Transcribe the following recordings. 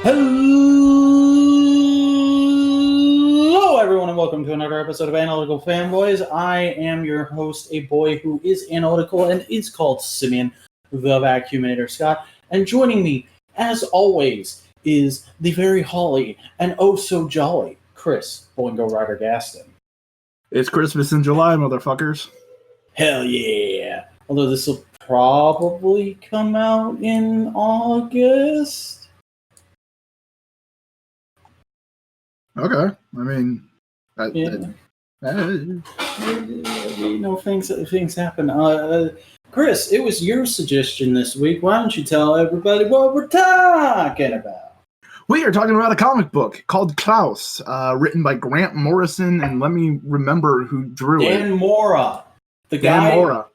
Hello, everyone, and welcome to another episode of Analytical Fanboys. I am your host, a boy who is analytical and is called Simeon the Vacuumator Scott. And joining me, as always, is the very holly and oh so jolly Chris Boingo Rider Gaston. It's Christmas in July, motherfuckers. Hell yeah! Although this will probably come out in August. Okay, I mean, things happen. Chris, it was your suggestion this week. Why don't you tell everybody what we're talking about? We are talking about a comic book called Klaus, written by Grant Morrison, and let me remember who drew it. Dan Morra. Dan Morra.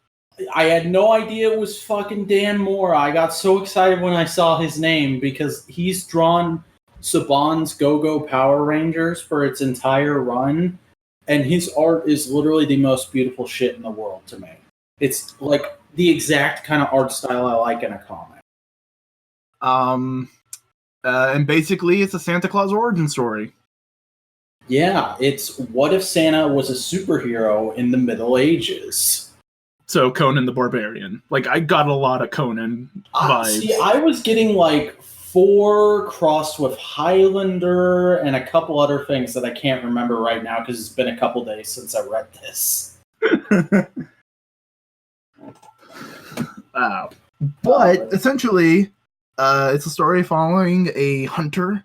I had no idea it was fucking Dan Morra. I got so excited when I saw his name because he's drawn Saban's Go-Go Power Rangers for its entire run, and his art is literally the most beautiful shit in the world to me. It's like the exact kind of art style I like in a comic. And basically it's a Santa Claus origin story. Yeah, it's what if Santa was a superhero in the Middle Ages? So Conan the Barbarian. Like, I got a lot of Conan vibes. See, I was getting like 4 crossed with Highlander and a couple other things that I can't remember right now because it's been a couple days since I read this. But essentially, it's a story following a hunter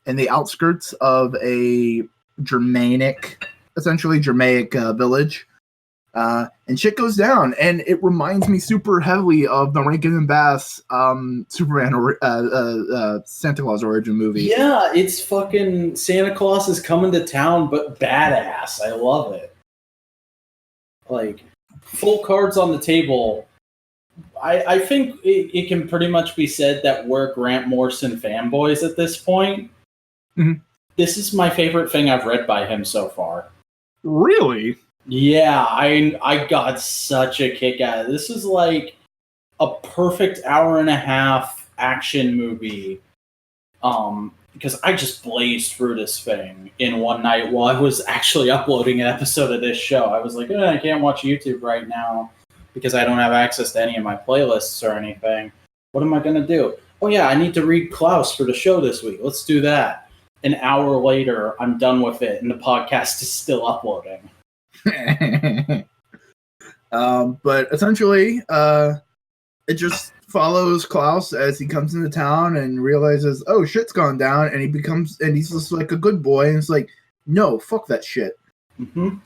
in the outskirts of a Germanic village. And shit goes down, and it reminds me super heavily of the Rankin and Bass Superman Santa Claus origin movie. Yeah, it's fucking Santa Claus is coming to town, but badass. I love it. Like, full cards on the table. I think it can pretty much be said that we're Grant Morrison fanboys at this point. Mm-hmm. This is my favorite thing I've read by him so far. Really? Yeah, I got such a kick out of it. This is like a perfect hour and a half action movie. Because I just blazed through this thing in one night while I was actually uploading an episode of this show. I was like, I can't watch YouTube right now because I don't have access to any of my playlists or anything. What am I going to do? Oh yeah, I need to read Klaus for the show this week. Let's do that. An hour later, I'm done with it, and the podcast is still uploading. But essentially, it just follows Klaus as he comes into town and realizes, oh, shit's gone down, and he's just like a good boy, and it's like, no, fuck that shit. Mm-hmm.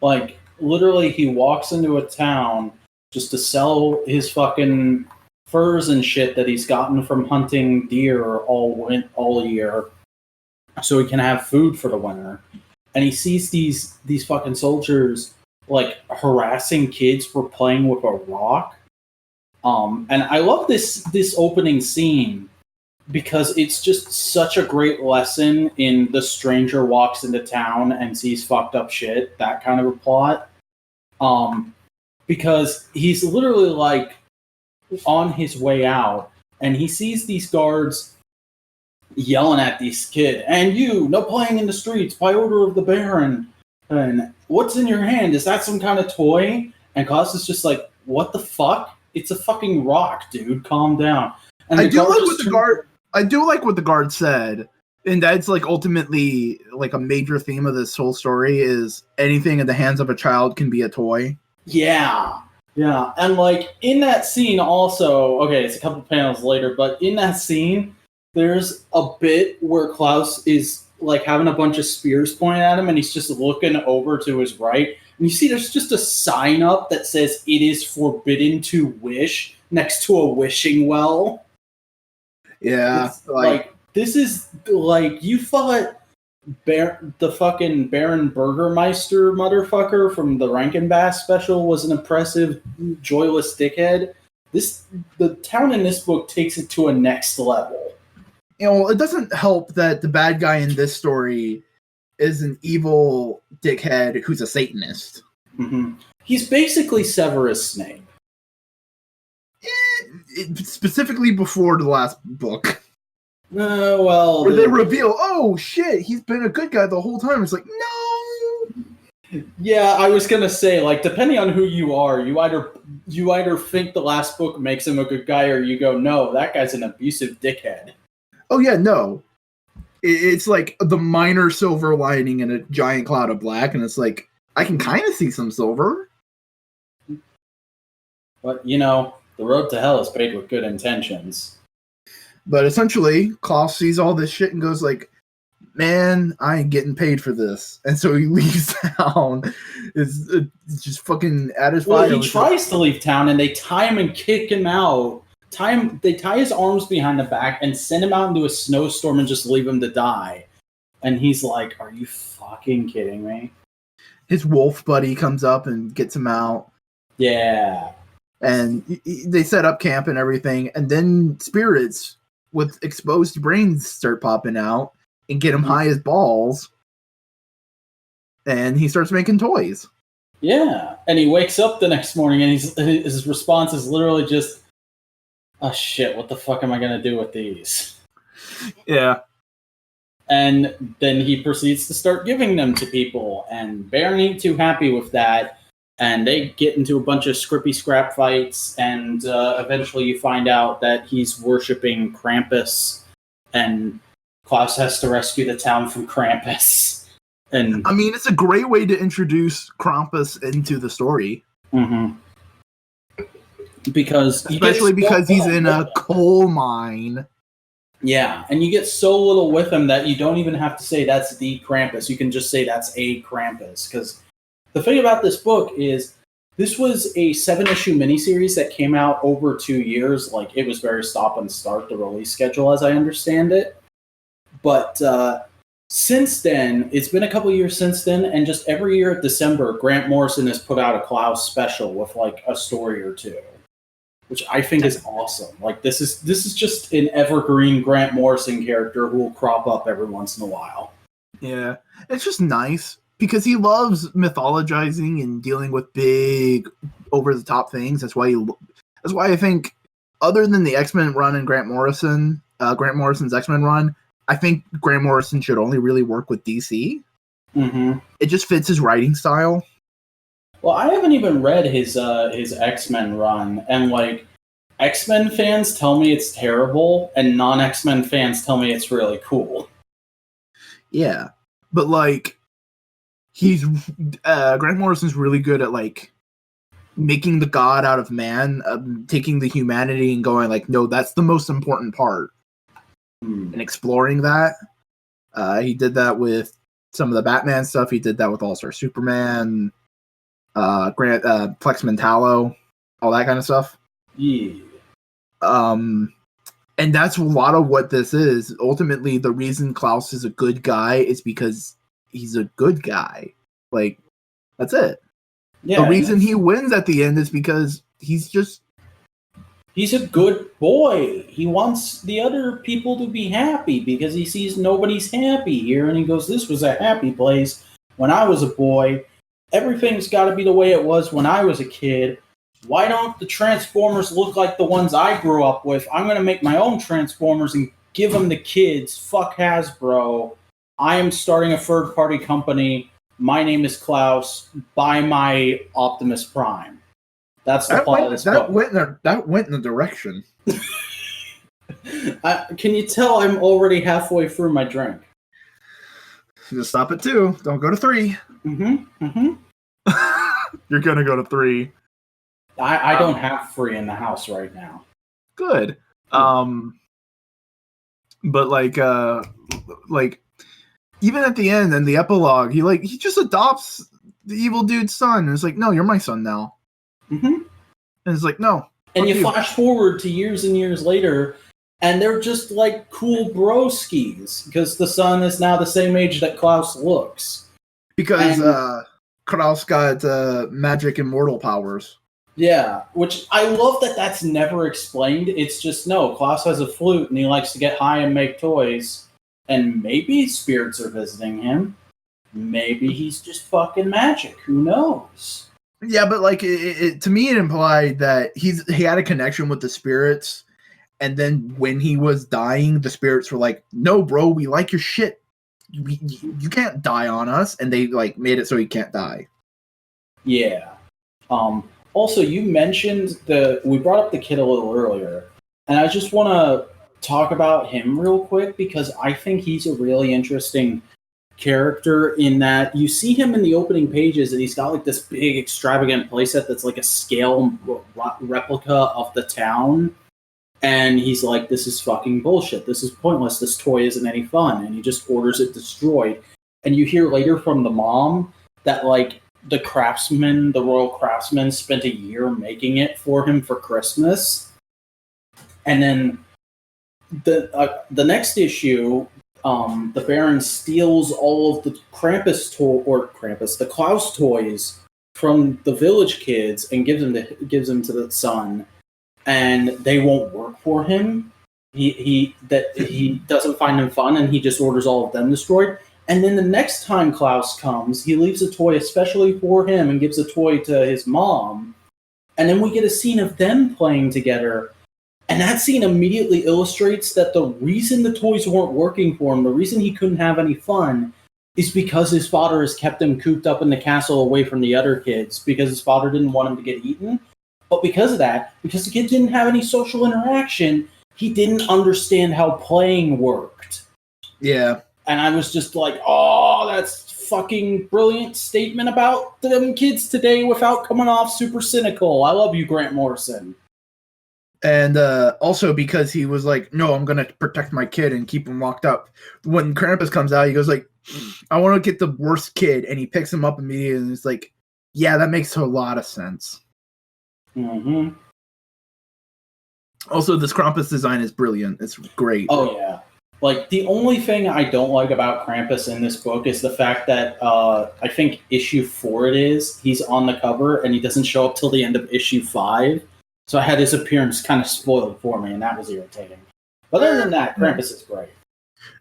Like, literally, he walks into a town just to sell his fucking furs and shit that he's gotten from hunting deer all year, so he can have food for the winter. And he sees these fucking soldiers like harassing kids for playing with a rock. And I love this opening scene because it's just such a great lesson in the stranger walks into town and sees fucked up shit, that kind of a plot. Because he's literally like on his way out and he sees these guards yelling at this kid, and you, no playing in the streets by order of the Baron. And what's in your hand? Is that some kind of toy? And Klaus is just like, what the fuck? It's a fucking rock, dude. Calm down. And I do like what the guard said, and that's like ultimately like a major theme of this whole story is anything in the hands of a child can be a toy. Yeah. And like in that scene also, okay, it's a couple panels later, but in that scene, there's a bit where Klaus is like having a bunch of spears pointed at him and he's just looking over to his right. And you see there's just a sign up that says it is forbidden to wish next to a wishing well. Yeah. Like this is like you thought the fucking Baron Burgermeister motherfucker from the Rankin Bass special was an impressive, joyless dickhead. The town in this book takes it to a next level. You know, it doesn't help that the bad guy in this story is an evil dickhead who's a Satanist. Mm-hmm. He's basically Severus Snape. Specifically before the last book. Well, where they reveal, oh shit, he's been a good guy the whole time. It's like, no. Yeah, I was gonna say, like, depending on who you are, you either think the last book makes him a good guy, or you go, no, that guy's an abusive dickhead. Oh yeah, no. It's like the minor silver lining in a giant cloud of black, and it's like, I can kind of see some silver. But, you know, the road to hell is paved with good intentions. But essentially, Klaus sees all this shit and goes like, man, I ain't getting paid for this. And so he leaves town. It's just fucking at his fire. Well, he tries to leave town, and they tie him and kick him out. They tie his arms behind the back and send him out into a snowstorm and just leave him to die. And he's like, are you fucking kidding me? His wolf buddy comes up and gets him out. Yeah. And they set up camp and everything. And then spirits with exposed brains start popping out and get him high as balls. And he starts making toys. Yeah. And he wakes up the next morning, and his response is literally just, oh shit, what the fuck am I going to do with these? Yeah. And then he proceeds to start giving them to people, and Baron ain't too happy with that. And they get into a bunch of scrippy scrap fights, and eventually you find out that he's worshipping Krampus, and Klaus has to rescue the town from Krampus. And I mean, it's a great way to introduce Krampus into the story. Mm-hmm. Because especially because he's in a coal mine. Yeah, and you get so little with him that you don't even have to say that's the Krampus. You can just say that's a Krampus. Because the thing about this book is, this was a 7-issue miniseries that came out over 2 years. Like, it was very stop and start, the release schedule, as I understand it. But since then, it's been a couple years since then, and just every year at December, Grant Morrison has put out a Klaus special with like a story or two, which I think is awesome. Like, this is just an evergreen Grant Morrison character who will crop up every once in a while. Yeah, it's just nice because he loves mythologizing and dealing with big, over-the-top things. That's why I think, other than the X-Men run and Grant Morrison's X-Men run, I think Grant Morrison should only really work with DC. Mm-hmm. It just fits his writing style. Well, I haven't even read his X-Men run, and like, X-Men fans tell me it's terrible, and non-X-Men fans tell me it's really cool. Yeah, but like, Grant Morrison's really good at like making the god out of man, taking the humanity and going like, no, that's the most important part, and exploring that. He did that with some of the Batman stuff. He did that with All-Star Superman. Plex Mentallo, all that kind of stuff. Yeah. And that's a lot of what this is. Ultimately, the reason Klaus is a good guy is because he's a good guy. Like, that's it. Yeah, the reason he wins at the end is because he's a good boy. He wants the other people to be happy because he sees nobody's happy here, and he goes, this was a happy place when I was a boy. Everything's got to be the way it was when I was a kid. Why don't the Transformers look like the ones I grew up with? I'm going to make my own Transformers and give them to kids. Fuck Hasbro. I am starting a third-party company. My name is Klaus. Buy my Optimus Prime. That's the plot of this book. That went in the direction. Can you tell I'm already halfway through my drink? Just stop at 2. Don't go to 3. Mm-hmm. Mm-hmm. You're going to go to 3. I don't have 3 in the house right now. Good. But like even at the end and the epilogue, he just adopts the evil dude's son. And it's like, no, you're my son now. Mm-hmm. And it's like, no. And you flash forward to years and years later, and they're just like cool broskies because the son is now the same age that Klaus looks. Because Klaus got magic immortal powers. Yeah, which I love that that's never explained. It's just, no, Klaus has a flute and he likes to get high and make toys. And maybe spirits are visiting him. Maybe he's just fucking magic. Who knows? Yeah, but like, to me it implied that he had a connection with the spirits, And then when he was dying, the spirits were like, "No, bro, we like your shit. You can't die on us." And they like made it so he can't die. Yeah. Also, you mentioned we brought up the kid a little earlier, and I just want to talk about him real quick because I think he's a really interesting character in that you see him in the opening pages and he's got like this big extravagant playset that's like a scale replica of the town, and he's like, this is fucking bullshit, this is pointless, this toy isn't any fun, and he just orders it destroyed. And you hear later from the mom that like the royal craftsman spent a year making it for him for Christmas. And then the next issue, the Baron steals all of the the Klaus toys from the village kids and gives them to the son, and they won't work for him. He doesn't find them fun, and he just orders all of them destroyed. And then the next time Klaus comes, he leaves a toy especially for him and gives a toy to his mom. And then we get a scene of them playing together. And that scene immediately illustrates that the reason the toys weren't working for him, the reason he couldn't have any fun, is because his father has kept him cooped up in the castle away from the other kids, because his father didn't want him to get eaten. But because of that, because the kid didn't have any social interaction, he didn't understand how playing worked. Yeah. And I was just like, oh, that's fucking brilliant statement about them kids today without coming off super cynical. I love you, Grant Morrison. And also because he was like, no, I'm going to protect my kid and keep him locked up. When Krampus comes out, he goes like, I want to get the worst kid. And he picks him up immediately and he's like, yeah, that makes a lot of sense. Mm-hmm. Also, this Krampus design is brilliant. It's great. Oh, yeah. Like, the only thing I don't like about Krampus in this book is the fact that I think issue 4 he's on the cover and he doesn't show up till the end of issue 5. So I had his appearance kind of spoiled for me, and that was irritating. But other than that, Krampus is great.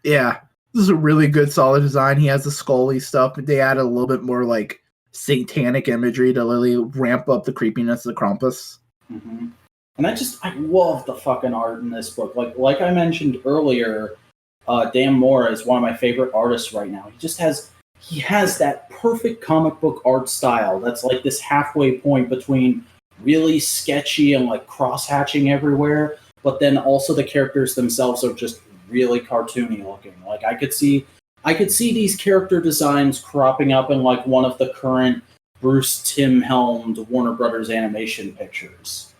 Yeah, this is a really good, solid design. He has the Scully stuff, but they added a little bit more, like, satanic imagery to really ramp up the creepiness of the Krampus. Mm-hmm. And I love the fucking art in this book. Like I mentioned earlier, Dan Morra is one of my favorite artists right now. He has that perfect comic book art style that's like this halfway point between really sketchy and like cross-hatching everywhere, but then also the characters themselves are just really cartoony looking. Like I could see these character designs cropping up in like one of the current Bruce Timm helmed Warner Brothers animation pictures.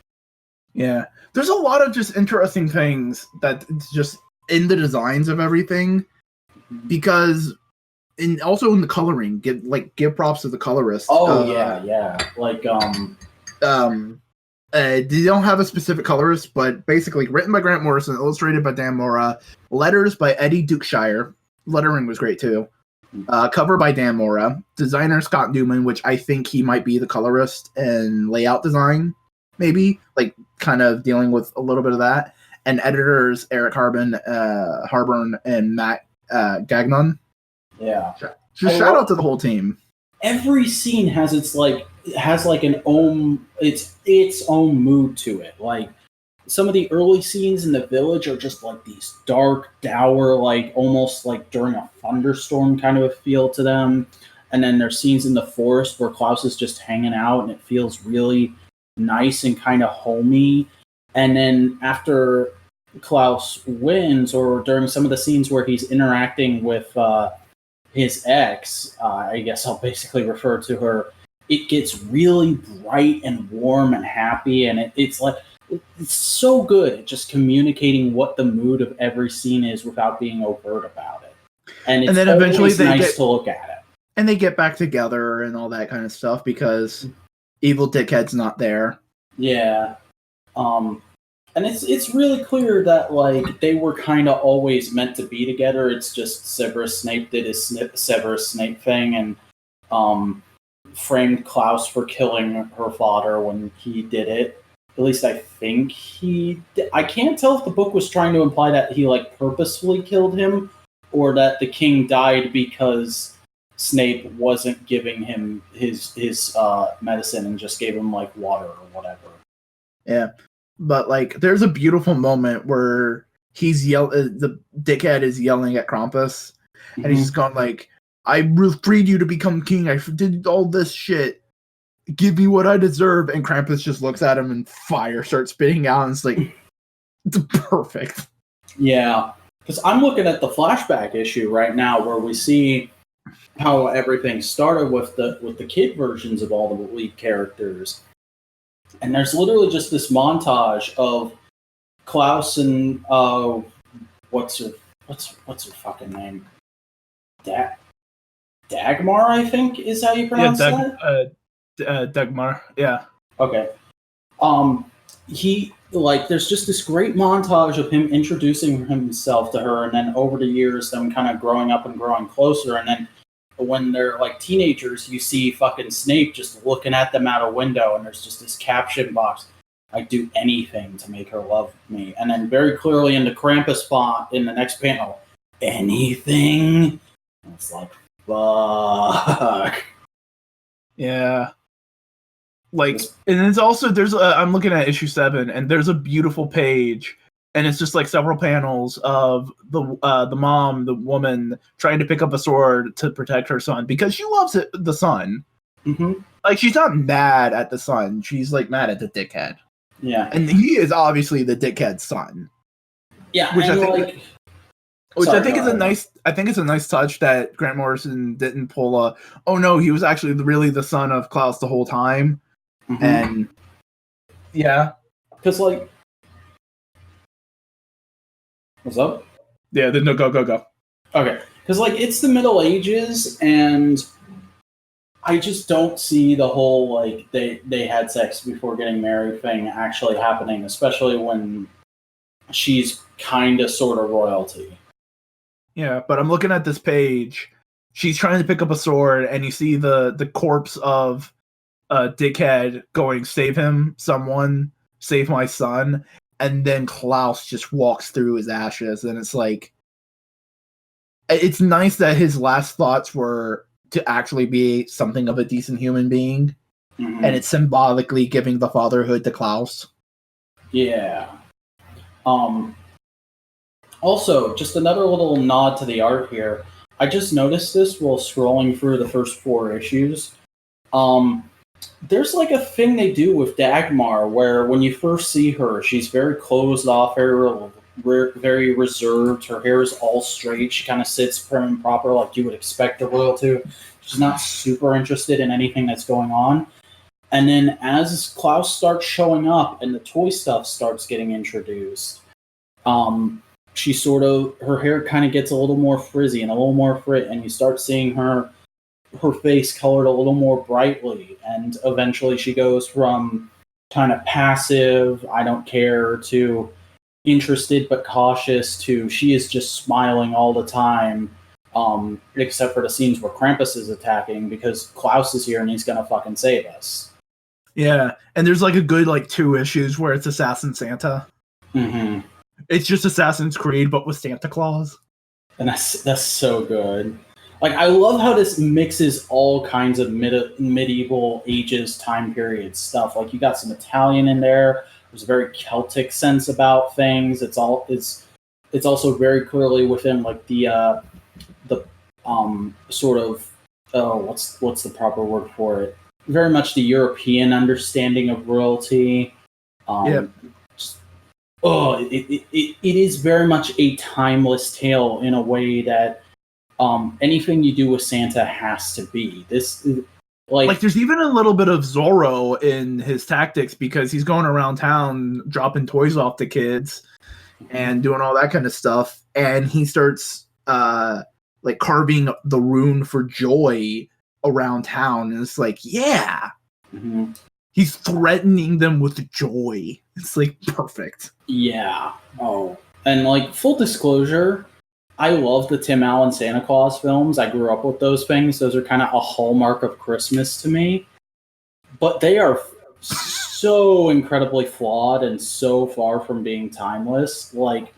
Yeah, there's a lot of just interesting things that just in the designs of everything, because also in the coloring, give props to the colorist. Oh yeah, like they don't have a specific colorist, but basically written by Grant Morrison, illustrated by Dan Morra, letters by Eddie Dukeshire. Lettering was great too. Cover by Dan Morra, designer Scott Newman, which I think he might be the colorist and layout design, maybe like kind of dealing with a little bit of that. And editors Eric Harburn, and Matt Gagnon. Yeah, just shout out to the whole team. Every scene has its own mood to it. Like some of the early scenes in the village are just like these dark, dour, like almost like during a thunderstorm kind of a feel to them. And then there's scenes in the forest where Klaus is just hanging out and it feels really nice and kind of homey. And then after Klaus wins, or during some of the scenes where he's interacting with his ex, I guess I'll basically refer to her, it gets really bright and warm and happy, and it's so good at just communicating what the mood of every scene is without being overt about it. And then eventually nice to look at it. And they get back together and all that kind of stuff because Evil Dickhead's not there. Yeah. And it's really clear that like they were kind of always meant to be together. It's just Severus Snape did his Severus Snape thing and framed Klaus for killing her father when he did it. At least I think he did. I can't tell if the book was trying to imply that he like purposefully killed him or that the king died because Snape wasn't giving him his medicine and just gave him like water or whatever. Yeah. but like there's a beautiful moment where the dickhead is yelling at Krampus, and he's just going like, I freed you to become king, I did all this shit, give me what I deserve. And Krampus just looks at him and fire starts spitting out, and it's like, it's perfect. Yeah, because I'm looking at the flashback issue right now where we see how everything started with the kid versions of all the lead characters. And there's literally just this montage of Klaus and what's her fucking name? Dagmar, I think is how you pronounce that. Dagmar. Yeah. Okay. There's just this great montage of him introducing himself to her, and then over the years, them kind of growing up and growing closer, and then when they're like teenagers, you see fucking Snape just looking at them out a window, and there's just this caption box, I'd do anything to make her love me. And then very clearly in the Krampus font in the next panel, anything? And it's like, fuck. Yeah. Like, and it's also, I'm looking at issue 7, and there's a beautiful page, and it's just like several panels of the mom, the woman, trying to pick up a sword to protect her son because she loves the son. Mm-hmm. Like, she's not mad at the son; she's like mad at the dickhead. Yeah, and he is obviously the dickhead's son. Yeah, which I think it's a nice touch that Grant Morrison didn't pull a. Oh no, he was actually really the son of Klaus the whole time, and yeah, because like. What's up? Yeah, no, go. Okay, because like it's the Middle Ages, and I just don't see the whole like they had sex before getting married thing actually happening, especially when she's kind of sort of royalty. Yeah, but I'm looking at this page. She's trying to pick up a sword, and you see the corpse of dickhead going, save him, someone, save my son. And then Klaus just walks through his ashes, and it's like, it's nice that his last thoughts were to actually be something of a decent human being, and it's symbolically giving the fatherhood to Klaus. Yeah. Also, just another little nod to the art here. I just noticed this while scrolling through the first 4 issues. There's like a thing they do with Dagmar where when you first see her, she's very closed off, very reserved. Her hair is all straight. She kind of sits prim and proper like you would expect a royal to. She's not super interested in anything that's going on. And then as Klaus starts showing up and the toy stuff starts getting introduced, she her hair kind of gets a little more frizzy and a little more frit, and you start seeing her face colored a little more brightly, and eventually she goes from kind of passive, I don't care, to interested but cautious, to she is just smiling all the time, except for the scenes where Krampus is attacking, because Klaus is here and he's gonna fucking save us. Yeah, and there's like a good 2 issues where it's Assassin Santa. Mm-hmm. It's just Assassin's Creed, but with Santa Claus. And that's so good. Like, I love how this mixes all kinds of medieval ages, time period stuff. Like, you got some Italian in there. There's a very Celtic sense about things. It's also very clearly within like the sort of what's the proper word for it? Very much the European understanding of royalty. It is very much a timeless tale in a way that anything you do with Santa has to be. This like there's even a little bit of Zorro in his tactics, because he's going around town dropping toys off to kids and doing all that kind of stuff, and he starts carving the rune for joy around town, and it's like, yeah. Mm-hmm. He's threatening them with joy. It's like perfect. Yeah. Oh. And like, full disclosure, I love the Tim Allen Santa Claus films. I grew up with those things. Those are kind of a hallmark of Christmas to me. But they are so incredibly flawed and so far from being timeless. Like,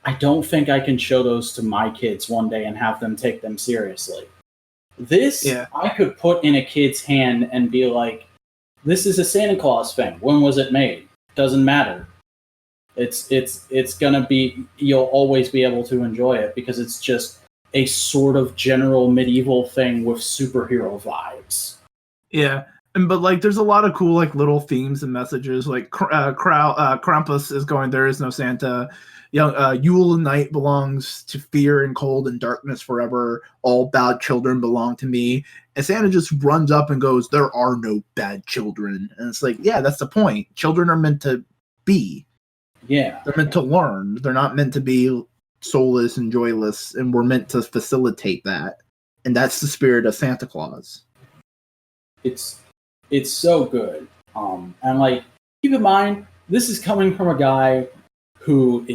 I don't think I can show those to my kids one day and have them take them seriously. This, I could put in a kid's hand and be like, this is a Santa Claus thing. When was it made? Doesn't matter. It's gonna be, you'll always be able to enjoy it because it's just a sort of general medieval thing with superhero vibes. Yeah. But like, there's a lot of cool like little themes and messages. Like Krampus is going, there is no Santa. Yule night belongs to fear and cold and darkness forever. All bad children belong to me. And Santa just runs up and goes, there are no bad children. And it's like, yeah, that's the point. Children are meant to be. Yeah. They're meant to learn. They're not meant to be soulless and joyless. And we're meant to facilitate that. And that's the spirit of Santa Claus. It's so good. And like, keep in mind, this is coming from a guy who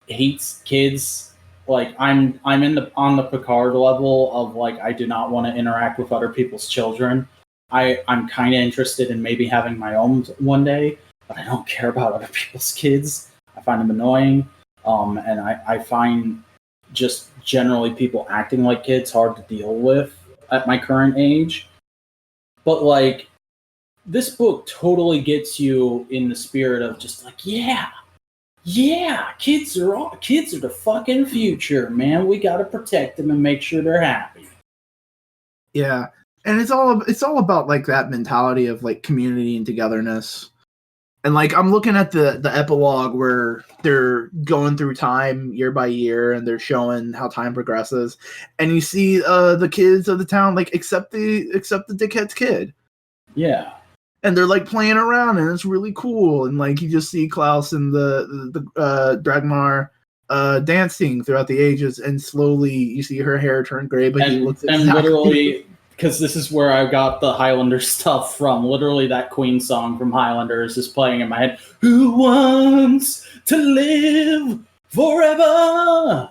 hates kids. Like, I'm on the Picard level of like, I do not want to interact with other people's children. I'm kind of interested in maybe having my own one day, but I don't care about other people's kids. I find them annoying. And I find just generally people acting like kids hard to deal with at my current age. But like, this book totally gets you in the spirit of just like, yeah, kids are the fucking future, man. We got to protect them and make sure they're happy. Yeah, and it's all about like that mentality of like community and togetherness. And like, I'm looking at the epilogue where they're going through time year by year and they're showing how time progresses, and you see the kids of the town like accept the dickhead's kid. Yeah. And they're like playing around, and it's really cool. And like, you just see Klaus and the Dragmar dancing throughout the ages, and slowly you see her hair turn gray, but he looks exactly. And literally, because this is where I got the Highlander stuff from. Literally, that Queen song from Highlanders is playing in my head. Who wants to live forever?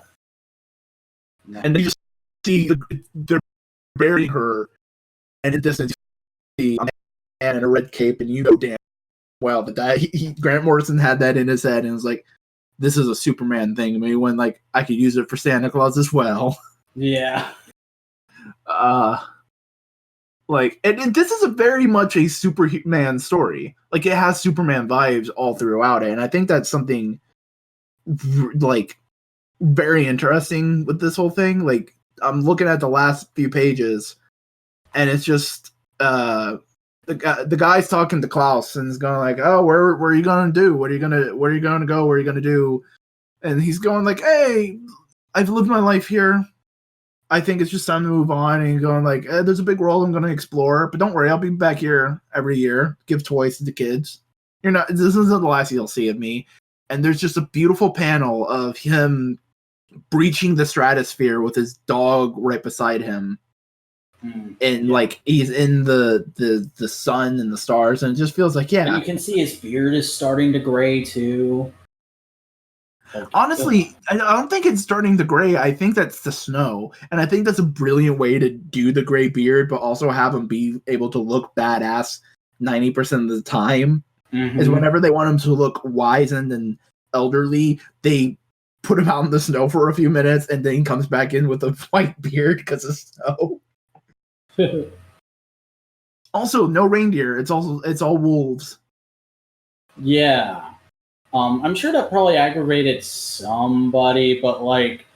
And they just see they're burying her, and in distance, you see a man in a red cape, and you know damn well that Grant Morrison had that in his head, and was like, "This is a Superman thing." I mean, when like, I could use it for Santa Claus as well. Yeah. Like, and this is a very much a Superman story. Like, it has Superman vibes all throughout it, and I think that's something like very interesting with this whole thing. Like, I'm looking at the last few pages, and it's just the guy's talking to Klaus and is going like, "Oh, where are you gonna do? Where are you gonna go? What are you gonna do?" And he's going like, "Hey, I've lived my life here. I think it's just time to move on." And he's going like, "There's a big world I'm gonna explore, but don't worry, I'll be back here every year, give toys to the kids. This isn't the last you'll see of me." And there's just a beautiful panel of him breaching the stratosphere with his dog right beside him. And like, he's in the sun and the stars, and it just feels like, yeah. And you can see his beard is starting to gray too. Like, honestly, I don't think it's starting to gray. I think that's the snow, and I think that's a brilliant way to do the gray beard, but also have him be able to look badass 90% of the time. Mm-hmm. Is whenever they want him to look wizened and elderly, they put him out in the snow for a few minutes, and then he comes back in with a white beard because of snow. Also, no reindeer. It's all wolves. Yeah. I'm sure that probably aggravated somebody, but like,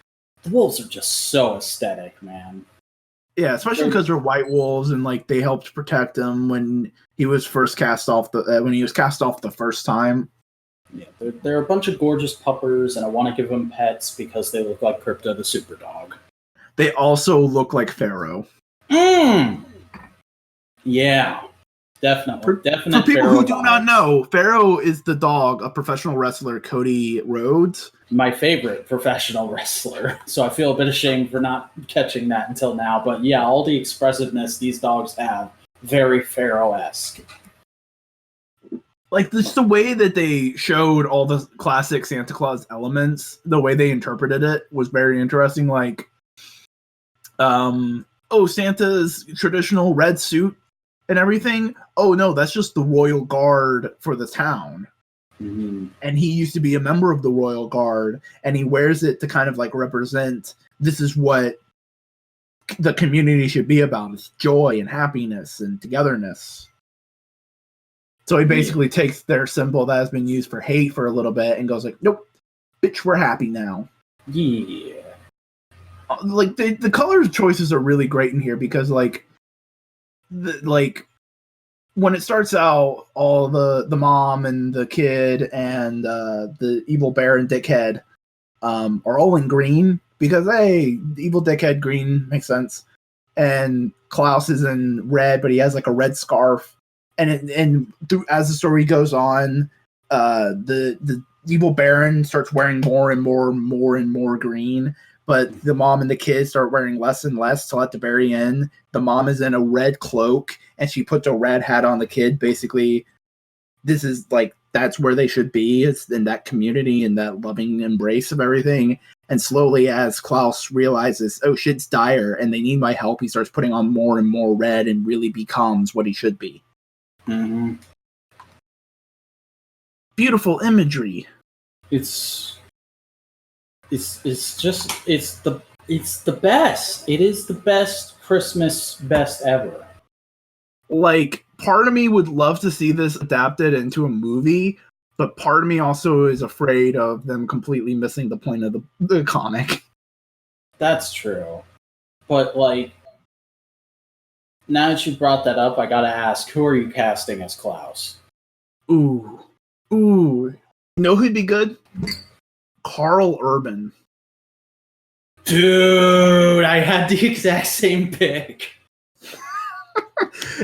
the wolves are just so aesthetic, man. Yeah, especially because they're white wolves, and like, they helped protect him when he was first cast off the first time. Yeah, they're a bunch of gorgeous puppers, and I want to give them pets because they look like Crypto the Super Dog. They also look like Pharaoh. Yeah. Definitely. For people who do not know, Pharaoh is the dog of professional wrestler Cody Rhodes. My favorite professional wrestler. So I feel a bit ashamed for not catching that until now. But yeah, all the expressiveness these dogs have, very Pharaoh-esque. Like, just the way that they showed all the classic Santa Claus elements, the way they interpreted it was very interesting. Like, Santa's traditional red suit and everything. Oh no, that's just the royal guard for the town. Mm-hmm. And he used to be a member of the royal guard, and he wears it to kind of like represent, this is what the community should be about. It's joy and happiness and togetherness. So he basically takes their symbol that has been used for hate for a little bit and goes like, nope, bitch, we're happy now. Yeah. Like the color choices are really great in here because like when it starts out, all the mom and the kid and the evil bear and dickhead are all in green because hey, the evil dickhead green makes sense. And Klaus is in red, but he has like a red scarf. And as the story goes on, the evil baron starts wearing more and more green. But the mom and the kids start wearing less and less till at the very end, the mom is in a red cloak and she puts a red hat on the kid. Basically, this is like, that's where they should be. It's in that community and that loving embrace of everything. And slowly as Klaus realizes, oh, shit's dire and they need my help, he starts putting on more and more red and really becomes what he should be. Mm-hmm. Beautiful imagery. It's the best. It is the best Christmas best ever. Like, part of me would love to see this adapted into a movie, but part of me also is afraid of them completely missing the point of the comic. That's true. But, like, now that you brought that up, I gotta ask, who are you casting as Klaus? Ooh. You know who'd be good? Carl Urban. Dude, I had the exact same pick.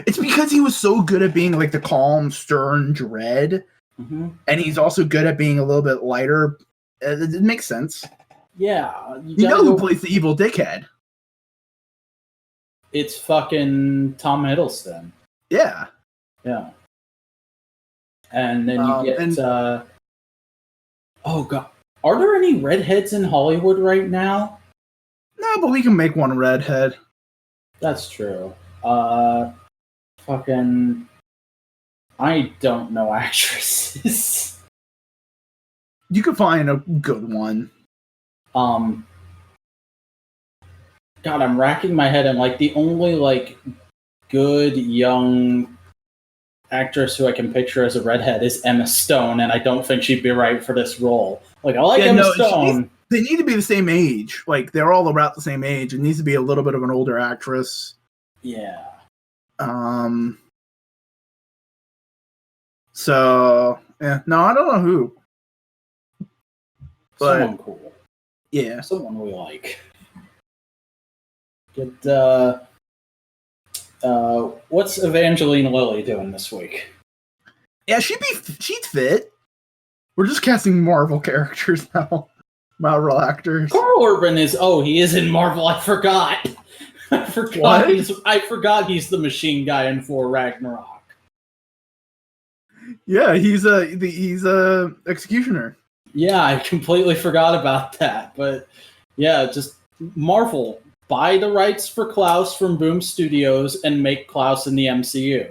It's because he was so good at being like the calm, stern dread, and he's also good at being a little bit lighter. It makes sense. Yeah. You know who plays the evil dickhead? It's fucking Tom Hiddleston. Yeah. Yeah. And then you get... oh, God. Are there any redheads in Hollywood right now? No, but we can make one redhead. That's true. Fucking... I don't know actresses. You could find a good one. God, I'm racking my head, and like the only like good young actress who I can picture as a redhead is Emma Stone, and I don't think she'd be right for this role. Like, I like Emma Stone. They need to be the same age. Like, they're all about the same age. It needs to be a little bit of an older actress. Yeah. So, yeah. No, I don't know who. But, someone cool. Yeah. Someone we like. Get, what's Evangeline Lilly doing this week? Yeah, she'd fit. We're just casting Marvel characters now. Marvel actors. Carl Urban he is in Marvel. I forgot. I forgot he's the machine guy in Thor Ragnarok. Yeah, he's a executioner. Yeah, I completely forgot about that. But yeah, just Marvel, buy the rights for Klaus from Boom Studios and make Klaus in the MCU.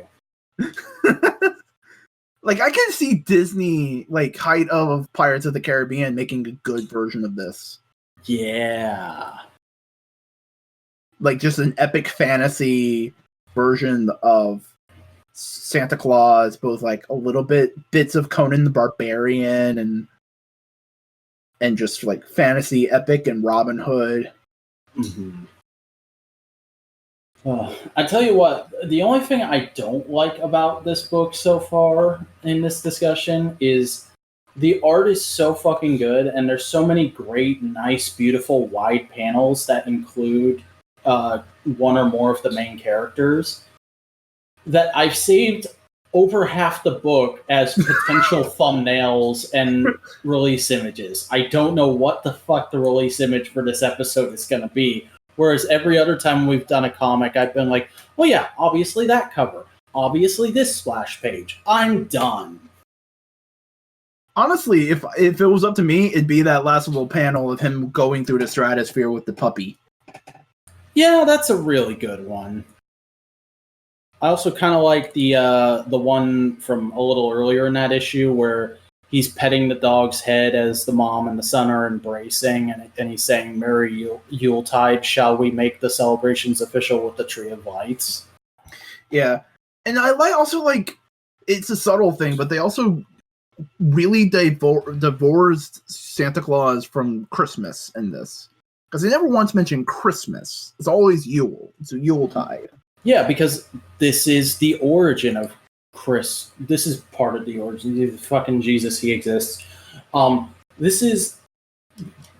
Like, I can see Disney, like, height of Pirates of the Caribbean, making a good version of this. Yeah. Like, just an epic fantasy version of Santa Claus, both, like, a little bits of Conan the Barbarian and just, like, fantasy epic and Robin Hood. Mm-hmm. I tell you what, the only thing I don't like about this book so far in this discussion is the art is so fucking good, and there's so many great, nice, beautiful, wide panels that include one or more of the main characters that I've saved over half the book as potential thumbnails and release images. I don't know what the fuck the release image for this episode is going to be. Whereas every other time we've done a comic, I've been like, well, yeah, obviously that cover. Obviously this splash page. I'm done. Honestly, if it was up to me, it'd be that last little panel of him going through the stratosphere with the puppy. Yeah, that's a really good one. I also kind of like the one from a little earlier in that issue where he's petting the dog's head as the mom and the son are embracing, and he's saying, "Merry Yuletide, shall we make the celebrations official with the Tree of Lights?" Yeah, and I also like it's a subtle thing, but they also really divorced Santa Claus from Christmas in this. Because they never once mentioned Christmas. It's always Yule. It's a Yuletide. Yeah, because this is the origin of This is part of the origin. Fucking Jesus, he exists. This is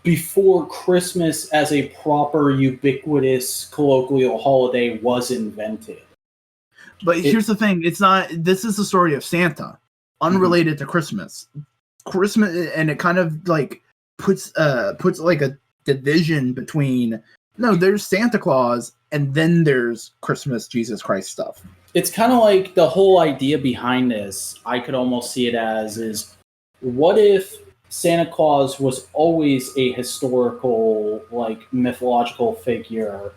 before Christmas as a proper, ubiquitous, colloquial holiday was invented. But here's the thing. It's not... This is the story of Santa. Unrelated to Christmas. Christmas... And it kind of, like, puts like, a division between... No, there's Santa Claus, and then there's Christmas Jesus Christ stuff. It's kind of like the whole idea behind this, I could almost see it as, is what if Santa Claus was always a historical, like, mythological figure,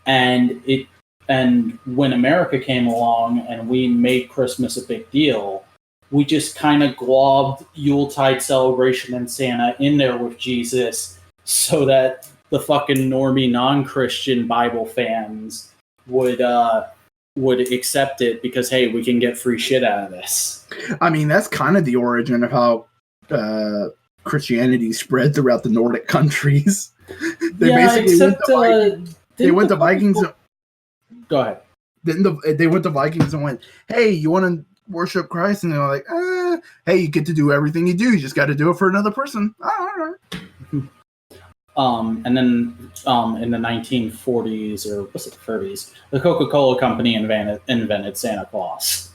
and when America came along and we made Christmas a big deal, we just kind of globbed Yuletide celebration and Santa in there with Jesus so that the fucking normie non-Christian Bible fans would accept it because, hey, we can get free shit out of this. I mean, that's kind of the origin of how Christianity spread throughout the Nordic countries. They went to Vikings. Go ahead. They went to Vikings and went, hey, you want to worship Christ? And they're like, hey, you get to do everything you do. You just got to do it for another person. All right. And then in the 1940s, or was it 30s, the Coca-Cola Company invented Santa Claus.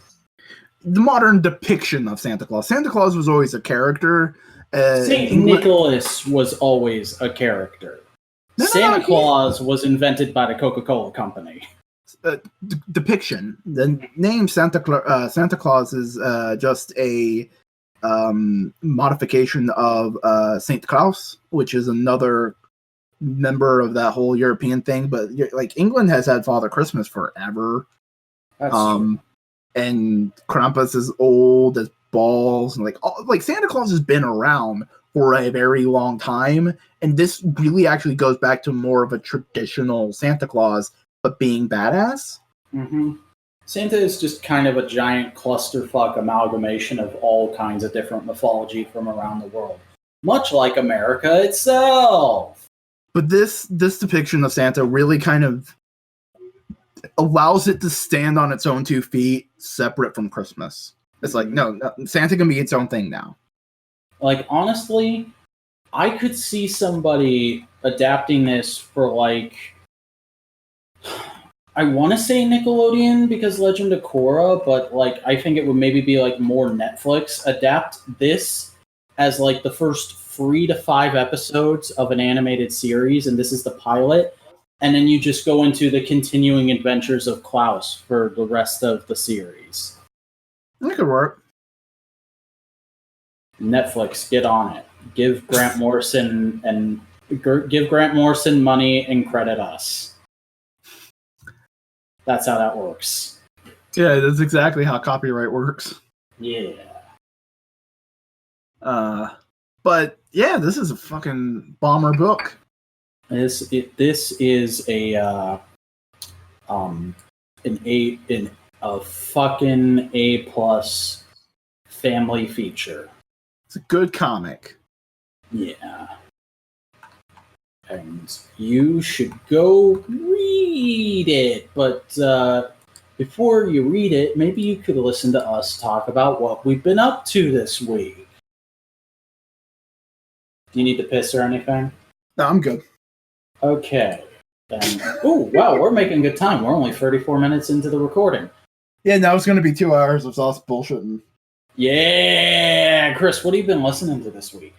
The modern depiction of Santa Claus. Santa Claus was always a character. St. Nicholas was always a character. Santa Claus was invented by the Coca-Cola Company. Depiction. The name Santa Claus is just a modification of Saint Klaus, which is another member of that whole European thing. But like England has had Father Christmas forever. That's true. And Krampus is old as balls, and like Santa Claus has been around for a very long time, and this really actually goes back to more of a traditional Santa Claus, but being badass. Mm-hmm. Santa is just kind of a giant clusterfuck amalgamation of all kinds of different mythology from around the world, much like America itself. But this depiction of Santa really kind of allows it to stand on its own 2 feet, separate from Christmas. It's like, no, Santa can be its own thing now. Like, honestly, I could see somebody adapting this for, like, I want to say Nickelodeon because Legend of Korra, but like I think it would maybe be like more Netflix. Adapt this as like the first 3 to 5 episodes of an animated series, and this is the pilot, and then you just go into the continuing adventures of Klaus for the rest of the series. That could work. Netflix, get on it. Give Grant Morrison money and credit us. That's how that works. Yeah, that's exactly how copyright works. Yeah. But yeah, this is a fucking bomber book. This is a fucking A+ family feature. It's a good comic. Yeah. And you should go read it. But before you read it, maybe you could listen to us talk about what we've been up to this week. Do you need to piss or anything? No, I'm good. Okay. Oh, wow, we're making good time. We're only 34 minutes into the recording. Yeah, now it's going to be 2 hours of us bullshitting. Yeah! Chris, what have you been listening to this week?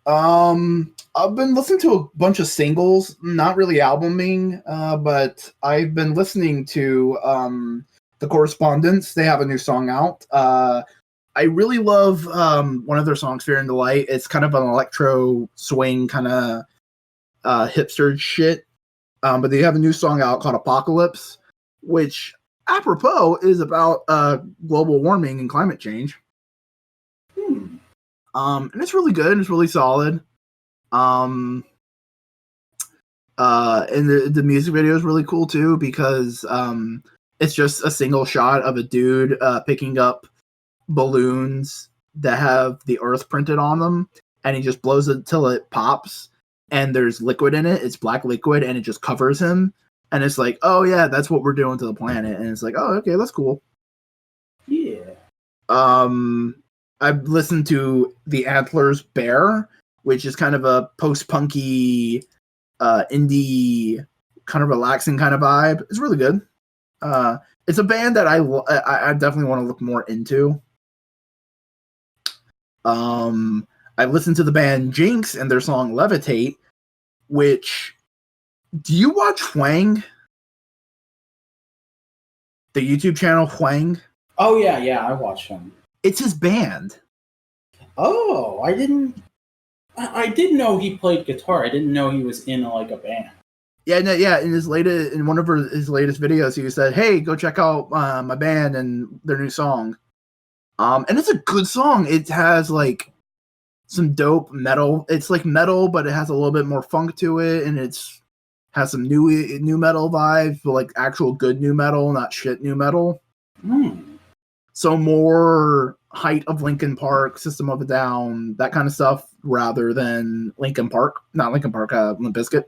I've been listening to a bunch of singles, not really albuming, but I've been listening to The Correspondents. They have a new song out. I really love one of their songs, Fear and Delight. It's kind of an electro swing kind of hipster shit. But they have a new song out called Apocalypse, which, apropos, is about global warming and climate change. And it's really good. It's really solid. And the music video is really cool too because it's just a single shot of a dude picking up balloons that have the Earth printed on them, and he just blows it till it pops, and there's liquid in it. It's black liquid, and it just covers him. And it's like, oh yeah, that's what we're doing to the planet. And it's like, oh, okay, that's cool. Yeah. I've listened to The Antlers Bear, which is kind of a post-punky, indie, kind of relaxing kind of vibe. It's really good. It's a band that I definitely want to look more into. I listened to the band Jinx and their song Levitate, which, do you watch Hwang? The YouTube channel Hwang? Oh yeah, I watch him. It's his band. Oh, I didn't know he played guitar. I didn't know he was in like a band. Yeah, no, yeah. In one of his latest videos, he said, "Hey, go check out my band and their new song." And it's a good song. It has like some dope metal. It's like metal, but it has a little bit more funk to it, and has some new metal vibes, but like actual good new metal, not shit new metal. So more height of Linkin Park, System of a Down, that kind of stuff, rather than Limp Bizkit.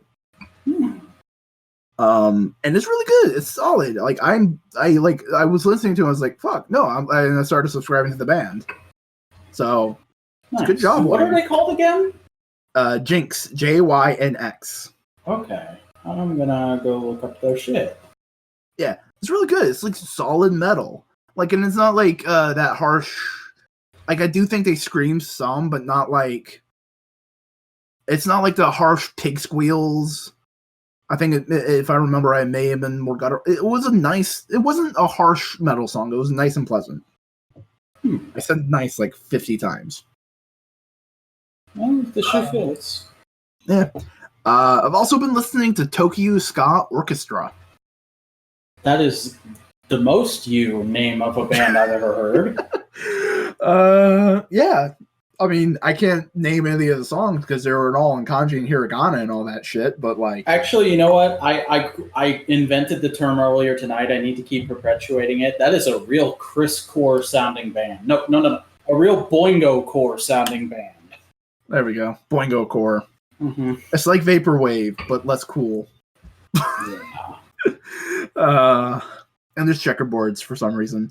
And it's really good. It's solid. Like I was listening to it, I was like, fuck, no, and I started subscribing to the band. So nice. It's a good job. What are they called again? Jinx, Jynx. Okay. I'm gonna go look up their shit. Yeah, it's really good. It's like solid metal. Like, and it's not like that harsh. Like, I do think they scream some, but not like. It's not like the harsh pig squeals. I think if I remember, it may have been more gutter. It wasn't a harsh metal song. It was nice and pleasant. I said nice like 50 times. Well, the shit fits. Yeah. I've also been listening to Tokyo Ska Orchestra. That is the most you name of a band I've ever heard. Yeah. I mean, I can't name any of the songs because they were all in kanji and hiragana and all that shit, but like... Actually, you know what? I invented the term earlier tonight. I need to keep perpetuating it. That is a real Chris Core sounding band. No. A real Boingo Core sounding band. There we go. Boingo Core. Mm-hmm. It's like Vaporwave, but less cool. Yeah. And there's checkerboards for some reason.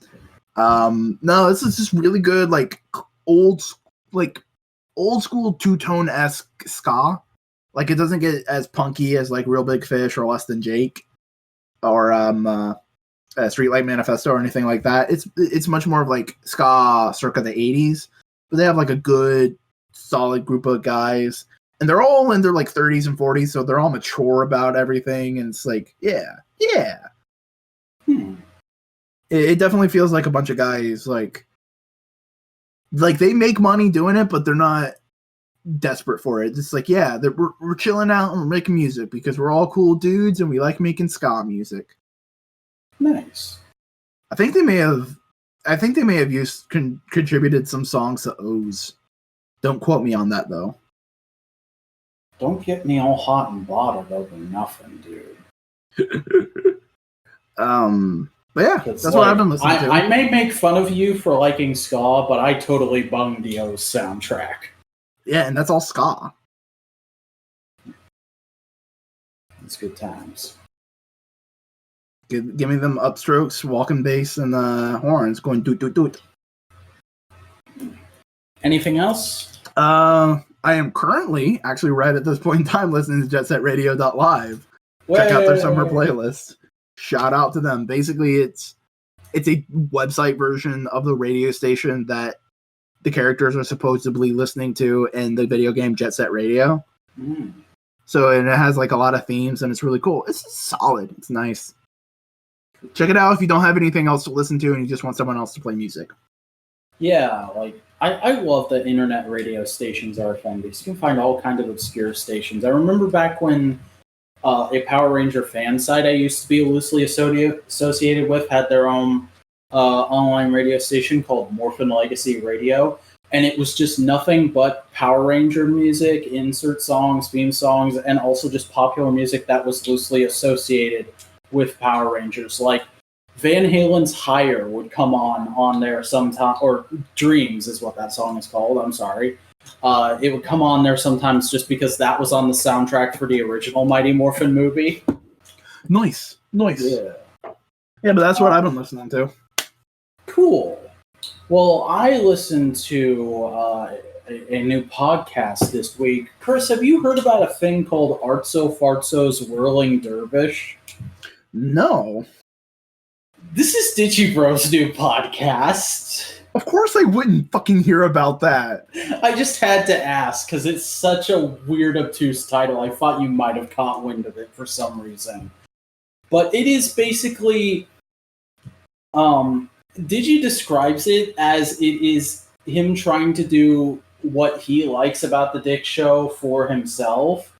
No, this is just really good, like old school two-tone-esque ska. Like, it doesn't get as punky as like Real Big Fish or Less Than Jake or Streetlight Manifesto or anything like that. It's much more of like ska circa the 80s, but they have like a good solid group of guys, and they're all in their like 30s and 40s, so they're all mature about everything, and it's like yeah. It definitely feels like a bunch of guys like they make money doing it, but they're not desperate for it. It's like, yeah, we're chilling out and we're making music because we're all cool dudes and we like making ska music. Nice. I think they may have contributed some songs to O's. Don't quote me on that though. Don't get me all hot and bothered over nothing, dude. But yeah, that's what I've been listening to. I may make fun of you for liking ska, but I totally bunged the O's soundtrack. Yeah, and that's all ska. It's good times. Give me them upstrokes, walking bass, and horns going doot doot doot. Anything else? I am currently, actually right at this point in time, listening to JetSetRadio.live. Check out their summer playlist. Shout out to them. Basically, it's a website version of the radio station that the characters are supposedly listening to in the video game Jet Set Radio. So, and it has like a lot of themes, and it's really cool. It's solid. It's nice. Check it out if you don't have anything else to listen to and you just want someone else to play music. Yeah, like I love that internet radio stations are fun because you can find all kinds of obscure stations. I remember back when a Power Ranger fan site I used to be loosely associated with had their own online radio station called Morphin Legacy Radio, and it was just nothing but Power Ranger music, insert songs, theme songs, and also just popular music that was loosely associated with Power Rangers. Like Van Halen's Higher would come on there sometime, or Dreams is what that song is called, I'm sorry. It would come on there sometimes just because that was on the soundtrack for the original Mighty Morphin movie. Nice. Yeah, but that's what I've been listening to. Cool. Well, I listened to a new podcast this week. Chris, have you heard about a thing called Artso Fartso's Whirling Dervish? No. This is Digibro's new podcast. Of course I wouldn't fucking hear about that. I just had to ask because it's such a weird, obtuse title. I thought you might have caught wind of it for some reason. But it is basically... Digi describes it as it is him trying to do what he likes about the Dick Show for himself.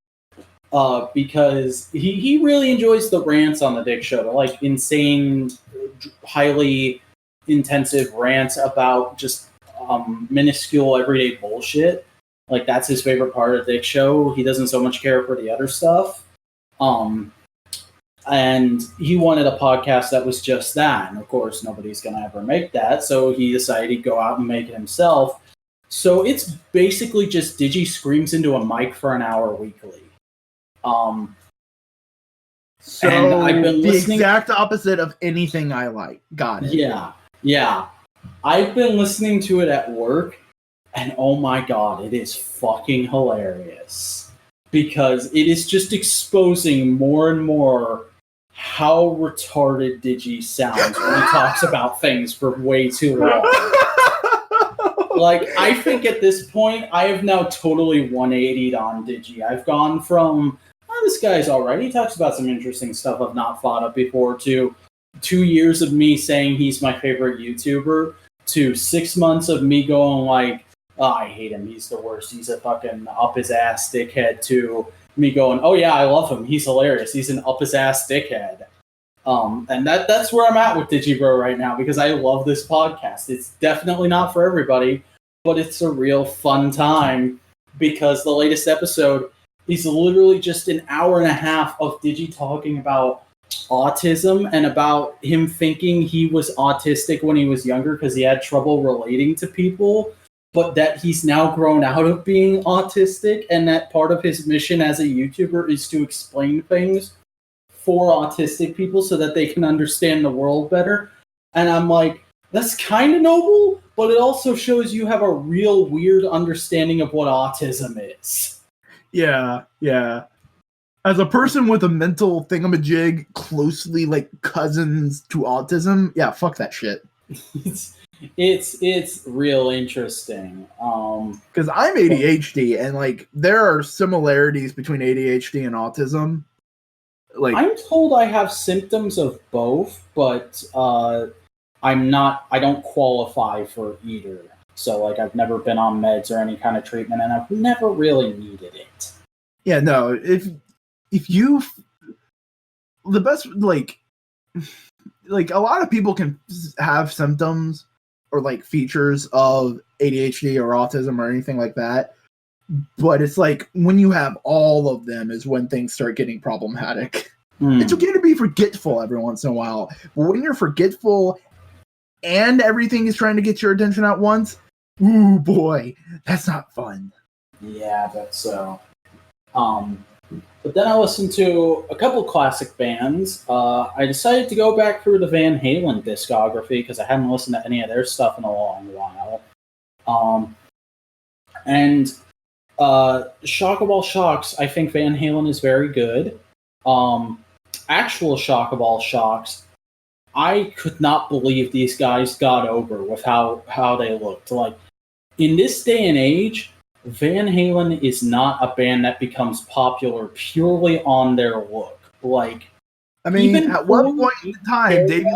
Because he really enjoys the rants on the Dick Show. Like insane, highly intensive rants about just minuscule everyday bullshit. Like that's his favorite part of the Dick Show. He doesn't so much care for the other stuff. And he wanted a podcast that was just that. And of course, nobody's going to ever make that. So he decided he'd go out and make it himself. So it's basically just Digi screams into a mic for an hour weekly. So and I've been listening, the exact opposite of anything I like. Got it. Yeah. I've been listening to it at work, and oh my god, it is fucking hilarious. Because it is just exposing more and more how retarded Digi sounds when he talks about things for way too long. Like, I think at this point, I have now totally 180'd on Digi. I've gone from, this guy's alright, he talks about some interesting stuff I've not thought of before, to 2 years of me saying he's my favorite YouTuber, to 6 months of me going like, I hate him, he's the worst, he's a fucking up-his-ass dickhead, to me going, oh yeah, I love him, he's hilarious, he's an up-his-ass dickhead. And that's where I'm at with Digibro right now, because I love this podcast. It's definitely not for everybody, but it's a real fun time, because the latest episode is literally just an hour and a half of Digi talking about autism and about him thinking he was autistic when he was younger because he had trouble relating to people, but that he's now grown out of being autistic, and that part of his mission as a YouTuber is to explain things for autistic people so that they can understand the world better. And I'm like, that's kind of noble, but it also shows you have a real weird understanding of what autism is. Yeah. As a person with a mental thingamajig closely like cousins to autism, yeah, fuck that shit. It's real interesting. Because I'm ADHD, and like there are similarities between ADHD and autism. Like I'm told I have symptoms of both, but I don't qualify for either. So like I've never been on meds or any kind of treatment, and I've never really needed it. Yeah, no. If you the best like a lot of people can have symptoms or like features of ADHD or autism or anything like that, but it's like when you have all of them is when things start getting problematic. It's okay to be forgetful every once in a while, but when you're forgetful and everything is trying to get your attention at once, ooh boy, that's not fun. Yeah, that's so. But then I listened to a couple classic bands. I decided to go back through the Van Halen discography because I hadn't listened to any of their stuff in a long while. And shock of all shocks, I think Van Halen is very good. Actual shock of all shocks, I could not believe these guys got over with how they looked. Like, in this day and age, Van Halen is not a band that becomes popular purely on their look. Like, I mean, at one point in time, David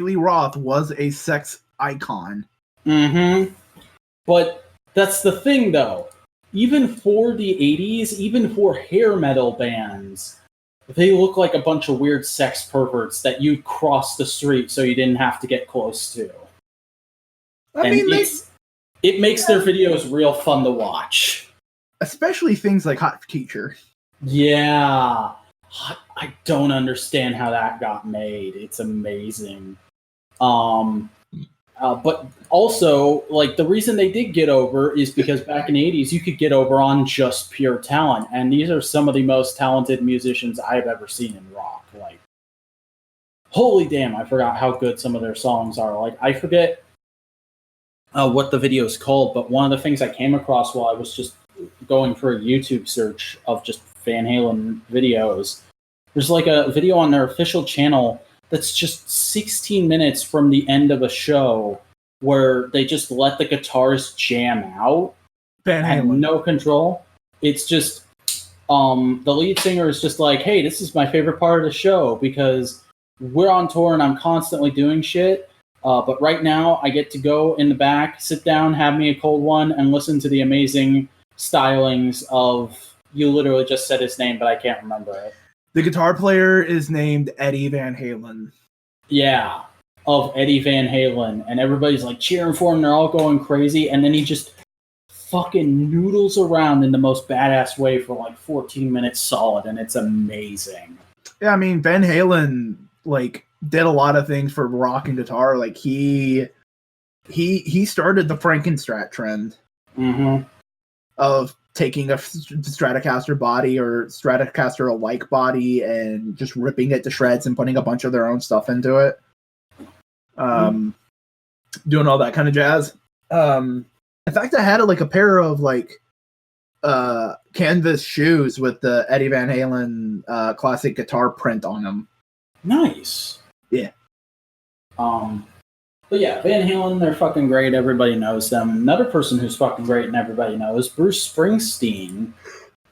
Lee Roth was a sex icon. Mm-hmm. But that's the thing, though. Even for the 80s, even for hair metal bands, they look like a bunch of weird sex perverts that you'd cross the street so you didn't have to get close to. It makes their videos real fun to watch. Especially things like Hot Teacher. Yeah. I don't understand how that got made. It's amazing. But also, like, the reason they did get over is because back in the 80s, you could get over on just pure talent. And these are some of the most talented musicians I've ever seen in rock. Like, holy damn, I forgot how good some of their songs are. Like, I forget what the video is called, but one of the things I came across while I was just going for a YouTube search of just Van Halen videos, there's like a video on their official channel that's just 16 minutes from the end of a show where they just let the guitars jam out and no control. It's just the lead singer is just like, hey, this is my favorite part of the show because we're on tour and I'm constantly doing shit. But right now I get to go in the back, sit down, have me a cold one, and listen to the amazing stylings of, you literally just said his name, but I can't remember it. The guitar player is named Eddie Van Halen. Yeah, of Eddie Van Halen. And everybody's like cheering for him. They're all going crazy. And then he just fucking noodles around in the most badass way for like 14 minutes solid. And it's amazing. Yeah, I mean, Van Halen, like, did a lot of things for rock and guitar. Like, he started the Frankenstrat trend of taking a Stratocaster body or Stratocaster-alike body and just ripping it to shreds and putting a bunch of their own stuff into it. Doing all that kind of jazz. In fact, I had like a pair of like canvas shoes with the Eddie Van Halen classic guitar print on them. Nice. Yeah. But yeah, Van Halen, they're fucking great. Everybody knows them. Another person who's fucking great and everybody knows, Bruce Springsteen.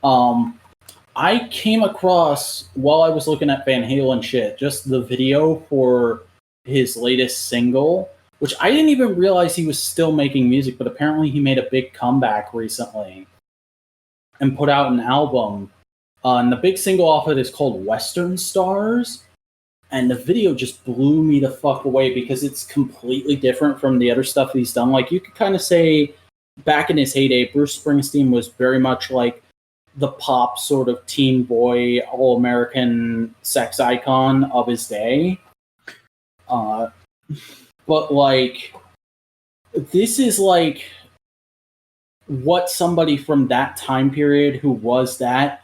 I came across, while I was looking at Van Halen shit, just the video for his latest single, which I didn't even realize he was still making music, but apparently he made a big comeback recently and put out an album. And the big single off it is called Western Stars. And the video just blew me the fuck away because it's completely different from the other stuff he's done. Like, you could kind of say back in his heyday, Bruce Springsteen was very much like the pop sort of teen boy, all-American sex icon of his day. But, like, this is like what somebody from that time period who was that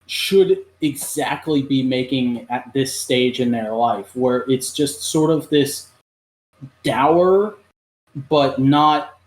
should exactly be making at this stage in their life, where it's just sort of this dour, but not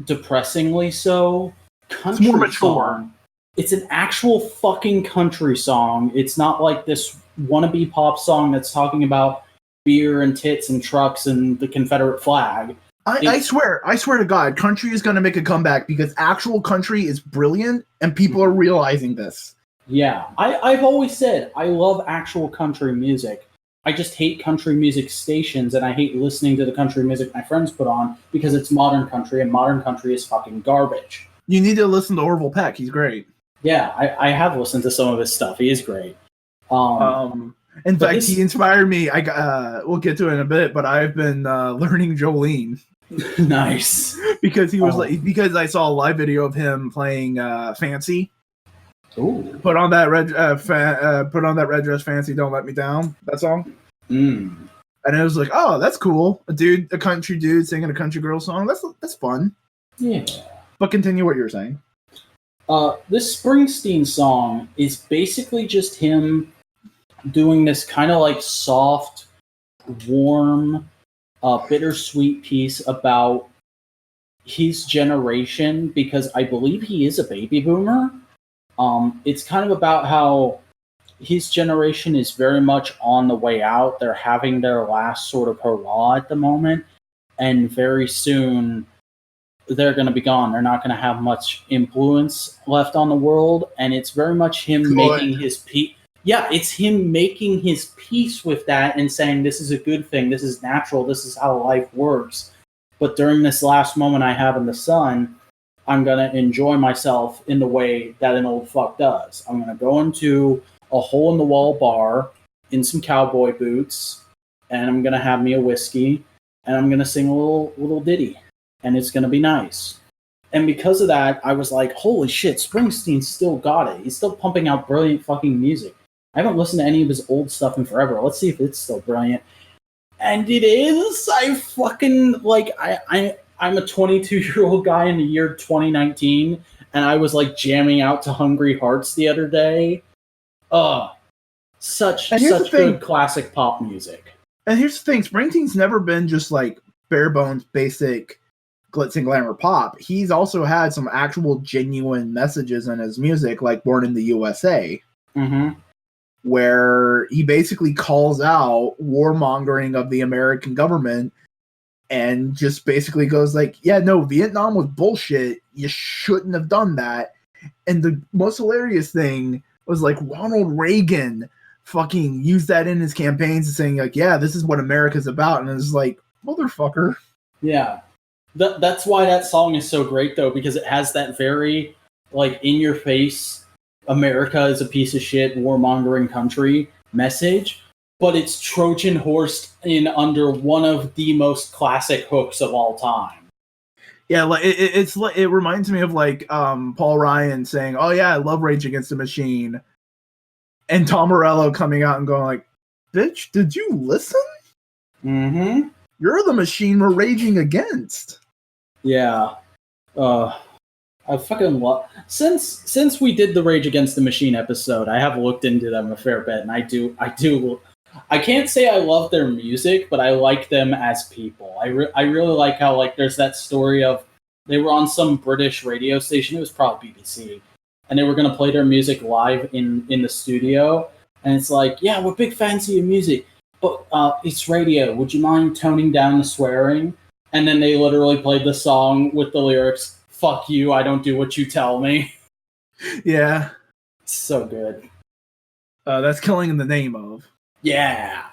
depressingly so, country it's more mature. song. It's an actual fucking country song. It's not like this wannabe pop song that's talking about beer and tits and trucks and the Confederate flag. I swear to God, country is going to make a comeback because actual country is brilliant and people are realizing this. Yeah, I've always said I love actual country music. I just hate country music stations, and I hate listening to the country music my friends put on because it's modern country, and modern country is fucking garbage. You need to listen to Orville Peck. He's great. Yeah, I have listened to some of his stuff. He is great. In fact, he inspired me. We'll get to it in a bit, but I've been learning Jolene. Nice. Because he was because I saw a live video of him playing Fancy. Ooh. Put on that red dress, Fancy, don't let me down. That song. And it was like, oh, that's cool. A country dude singing a country girl song. That's fun. Yeah. But continue what you were saying. This Springsteen song is basically just him doing this kind of like soft, warm, bittersweet piece about his generation, because I believe he is a baby boomer. It's kind of about how his generation is very much on the way out. They're having their last sort of hurrah at the moment, and very soon they're going to be gone. They're not going to have much influence left on the world, and it's very much him making his peace. Yeah, it's him making his peace with that and saying, this is a good thing, this is natural, this is how life works. But during this last moment I have in the sun, I'm going to enjoy myself in the way that an old fuck does. I'm going to go into a hole-in-the-wall bar in some cowboy boots, and I'm going to have me a whiskey, and I'm going to sing a little ditty, and it's going to be nice. And because of that, I was like, holy shit, Springsteen still got it. He's still pumping out brilliant fucking music. I haven't listened to any of his old stuff in forever. Let's see if it's still brilliant. And it is. I fucking like. I'm a 22-year-old guy in the year 2019, and I was like jamming out to "Hungry Hearts" the other day. Such good classic pop music. And here's the thing: Springsteen's never been just like bare bones, basic glitz and glamour pop. He's also had some actual genuine messages in his music, like "Born in the USA." Mm-hmm. Where he basically calls out warmongering of the American government and just basically goes like, yeah, no, Vietnam was bullshit. You shouldn't have done that. And the most hilarious thing was like Ronald Reagan fucking used that in his campaigns and saying like, yeah, this is what America's about. And it's like, motherfucker. Yeah. That's why that song is so great though, because it has that very like in your face, America is a piece of shit, warmongering country message, but it's Trojan horsed in under one of the most classic hooks of all time. Yeah, like it reminds me of like Paul Ryan saying, "Oh yeah, I love Rage Against the Machine," and Tom Morello coming out and going like, "Bitch, did you listen? Mm-hmm. You're the machine we're raging against." Yeah. I fucking love since we did the Rage Against the Machine episode, I have looked into them a fair bit, and I can't say I love their music, but I like them as people. I really like how like there's that story of they were on some British radio station, it was probably BBC, and they were gonna play their music live in the studio, and it's like, yeah, we're big fans of your music, but it's radio. Would you mind toning down the swearing? And then they literally played the song with the lyrics, "Fuck you, I don't do what you tell me." Yeah. It's so good. That's Killing in the Name of. Yeah.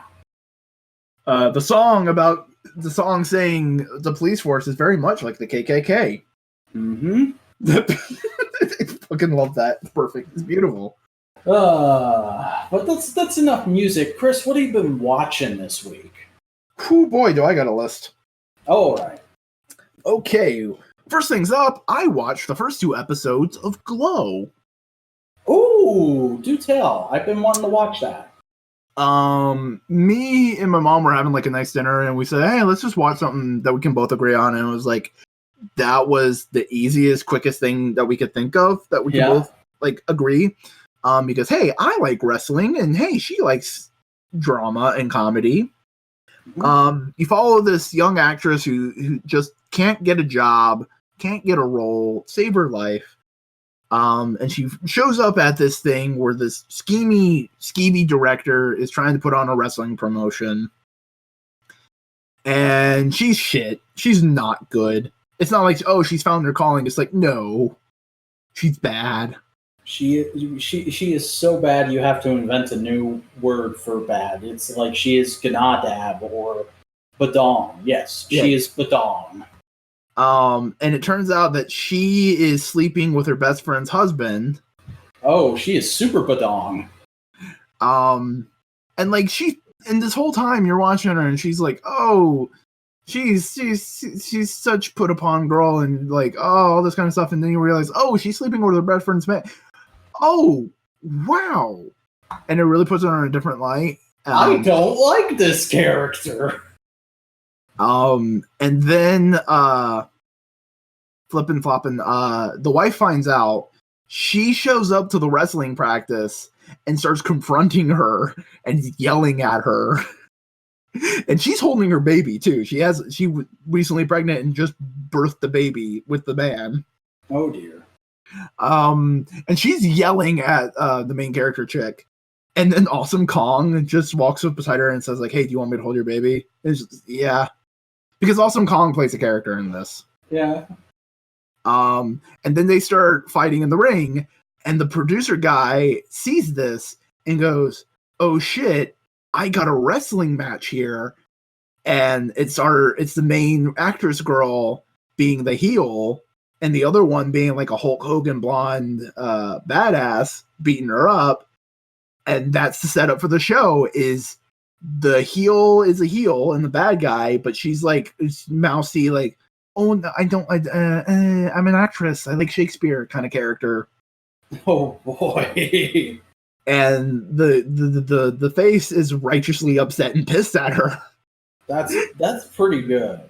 The song saying the police force is very much like the KKK. Mm-hmm. I fucking love that. It's perfect. It's beautiful. But that's enough music. Chris, what have you been watching this week? Oh boy, do I got a list. All right. Okay. First things up, I watched the first 2 episodes of Glow. Ooh, do tell. I've been wanting to watch that. Me and my mom were having like a nice dinner, and we said, hey, let's just watch something that we can both agree on. And it was like, that was the easiest, quickest thing that we could think of that we could both like agree. Because hey, I like wrestling, and hey, she likes drama and comedy. Mm-hmm. You follow this young actress who just can't get a job, can't get a role, save her life. And she shows up at this thing where this skeevy director is trying to put on a wrestling promotion. And she's shit. She's not good. It's not like, oh, she's found her calling. It's like, no, she's bad. She is so bad you have to invent a new word for bad. It's like she is Ganadab or Badong. Yes, she is Badong. And it turns out that she is sleeping with her best friend's husband. Oh, she is super Badong. And like and this whole time you're watching her and she's like, oh, she's such put upon girl and like, oh, all this kind of stuff. And then you realize, oh, she's sleeping with her best friend's man. Oh, wow. And it really puts her in a different light. I don't like this character. And then flippin' floppin', the wife finds out. She shows up to the wrestling practice and starts confronting her and yelling at her. And she's holding her baby too. She recently pregnant and just birthed the baby with the man. Oh dear. And she's yelling at the main character chick. And then Awesome Kong just walks up beside her and says like, hey, do you want me to hold your baby? Yeah. Because Awesome Kong plays a character in this. Yeah. And then they start fighting in the ring, and the producer guy sees this and goes, oh shit, I got a wrestling match here. And it's the main actress girl being the heel, and the other one being like a Hulk Hogan blonde badass beating her up. And that's the setup for the show. Is the heel is a heel and the bad guy, but she's like mousy, like, oh, I'm an actress. I like Shakespeare kind of character. Oh boy. and the face is righteously upset and pissed at her. That's pretty good.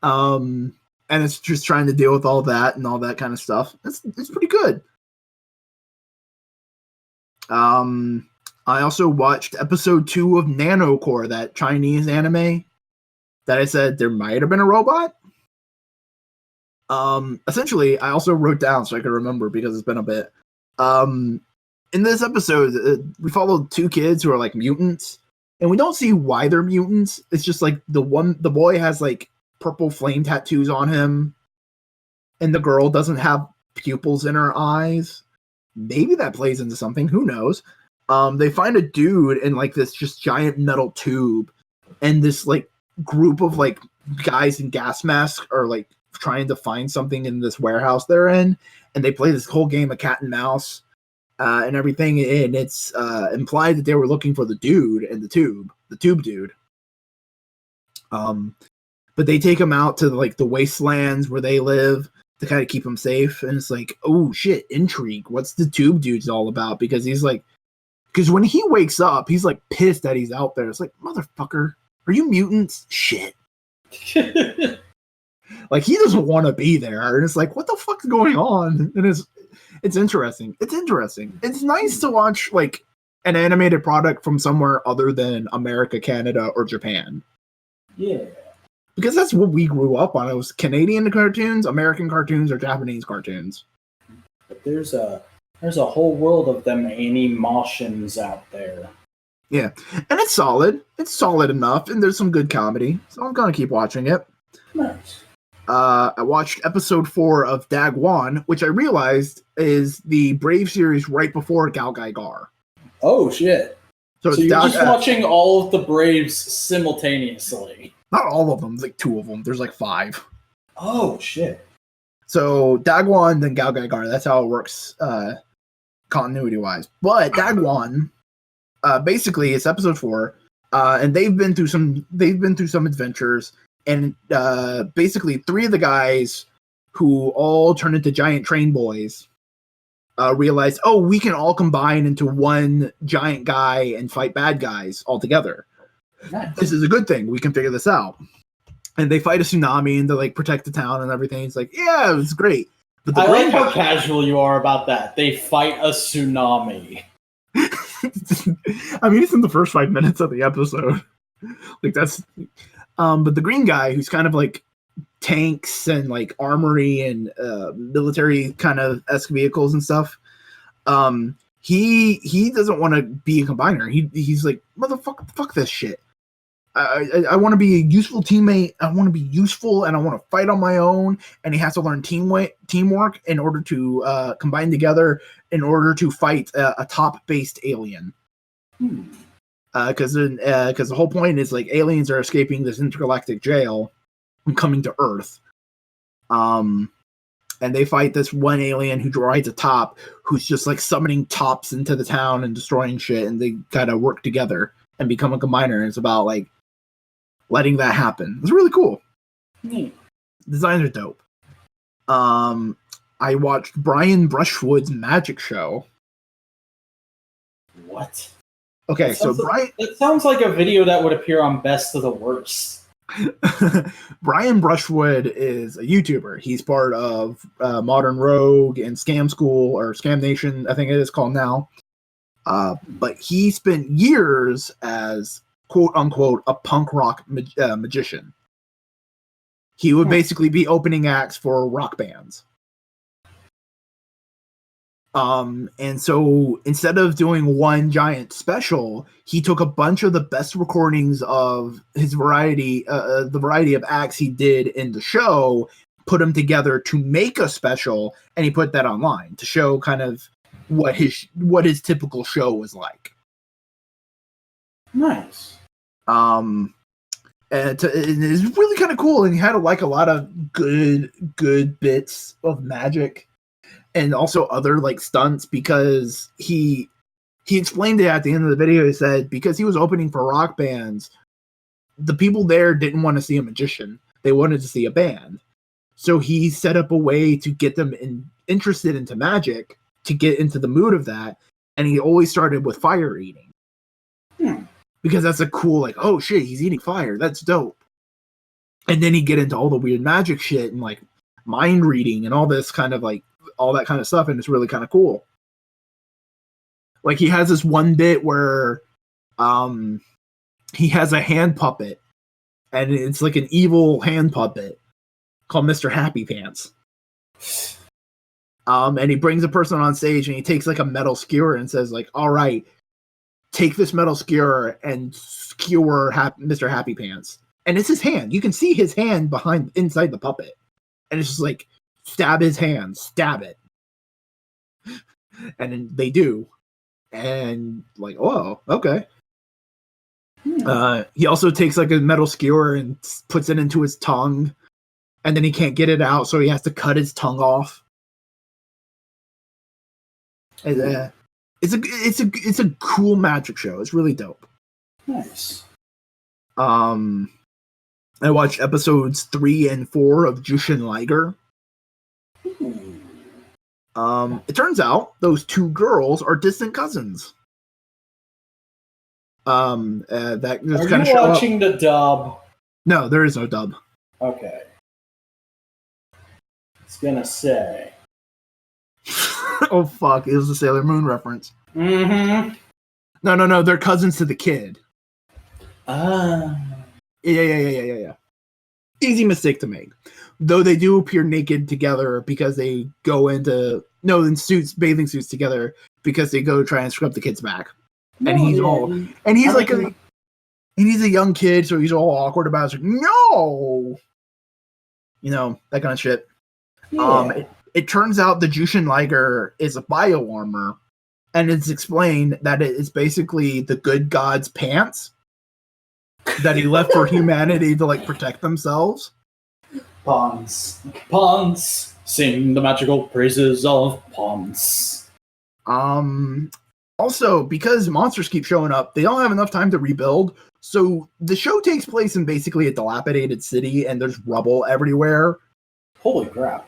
And it's just trying to deal with all that and all that kind of stuff. It's pretty good. I also watched episode 2 of Nanocore, that Chinese anime that I said there might have been a robot. Essentially, I also wrote down so I could remember because it's been a bit. In this episode, we followed 2 kids who are like mutants, and we don't see why they're mutants. It's just like the boy has like purple flame tattoos on him, and the girl doesn't have pupils in her eyes. Maybe that plays into something. Who knows? They find a dude in like this just giant metal tube, and this like group of like guys in gas masks are like trying to find something in this warehouse they're in, and they play this whole game of cat and mouse and everything, and it's implied that they were looking for the dude in the tube dude. But they take him out to like the wastelands where they live to kind of keep him safe, and it's like, oh shit, intrigue. What's the tube dude's all about? Because when he wakes up, he's like pissed that he's out there. It's like, motherfucker, are you mutants? Shit. Like, he doesn't want to be there, and it's like, what the fuck's going on? And it's interesting. It's nice to watch like an animated product from somewhere other than America, Canada, or Japan. Yeah. Because that's what we grew up on. It was Canadian cartoons, American cartoons, or Japanese cartoons. But there's a whole world of them Animations out there. Yeah, and it's solid. It's solid enough, and there's some good comedy, so I'm gonna keep watching it. Nice. I watched episode 4 of Dagwon, which I realized is the Brave series right before Gal Gar. Oh shit! So you're just watching all of the Braves simultaneously? Not all of them, like 2 of them. There's like 5. Oh shit! So Dagwon, then Gal Gar. That's how it works, continuity wise. But Dagwon, basically, it's episode 4, and they've been through some adventures. And basically, 3 of the guys who all turn into giant train boys realize, oh, we can all combine into one giant guy and fight bad guys all together. Nice. This is a good thing. We can figure this out. And they fight a tsunami and they like protect the town and everything. It's like, yeah, it was great. But I like how casual you are about that. They fight a tsunami. I mean, it's in the first 5 minutes of the episode. Like, that's... but the green guy, who's kind of like tanks and like armory and military kind of esque vehicles and stuff, he doesn't want to be a combiner. He's like, motherfucker, fuck this shit. I want to be a useful teammate. I want to be useful, and I want to fight on my own. And he has to learn teamwork in order to combine together in order to fight a top-based alien. Because the whole point is like aliens are escaping this intergalactic jail and coming to Earth. And they fight this one alien who rides a top, who's just like summoning tops into the town and destroying shit, and they kind of work together and become a combiner. And it's about like letting that happen. It's really cool. Designs are dope. I watched Brian Brushwood's magic show. What? Okay, so Brian... It sounds like a video that would appear on Best of the Worst. Brian Brushwood is a YouTuber. He's part of Modern Rogue and Scam School, or Scam Nation, I think it is called now. But he spent years as, quote-unquote, a punk rock magician. He would basically be opening acts for rock bands. And so instead of doing one giant special, he took a bunch of the best recordings of his the variety of acts he did in the show, put them together to make a special, and he put that online to show kind of what his typical show was like. Nice. And it's really kind of cool, and he had like a lot of good bits of magic. And also other like stunts, because he explained it at the end of the video. He said because he was opening for rock bands, the people there didn't want to see a magician; they wanted to see a band. So he set up a way to get them interested into magic, to get into the mood of that. and he always started with fire eating. Because that's a cool, like, oh shit, he's eating fire. That's dope. And then he'd get into all the weird magic shit and like mind reading and all this kind of like all that kind of stuff, and it's really kind of cool. Like he has this one bit where he has a hand puppet, and it's like an evil hand puppet called Mr. Happy Pants. And he brings a person on stage and he takes like a metal skewer and says like, all right, take this metal skewer and skewer Mr. Happy Pants. And it's his hand. You can see his hand inside the puppet. And it's just like, stab his hand, stab it. And then they do. And like, oh, okay. He also takes like a metal skewer and puts it into his tongue. And then he can't get it out, so he has to cut his tongue off. And, it's a cool magic show. It's really dope. Nice. I watched episodes 3 and 4 of Jushin Liger. It turns out those two girls are distant cousins. That just kind of show watching the dub? No, there is no dub. Okay. I was gonna say. Oh fuck! It was a Sailor Moon reference. Mm-hmm. No. They're cousins to the kid. Yeah. Easy mistake to make. Though they do appear naked together because they go in bathing suits together because they go try and scrub the kid's back. And he's he's a young kid, so he's all awkward about it. Like, no! You know, that kind of shit. Yeah. It turns out the Jushin Liger is a bio armor, and it's explained that it is basically the good god's pants that he left for humanity to like protect themselves. Pawns, sing the magical praises of pawns. Also, because monsters keep showing up, they don't have enough time to rebuild. So the show takes place in basically a dilapidated city, and there's rubble everywhere. Holy crap.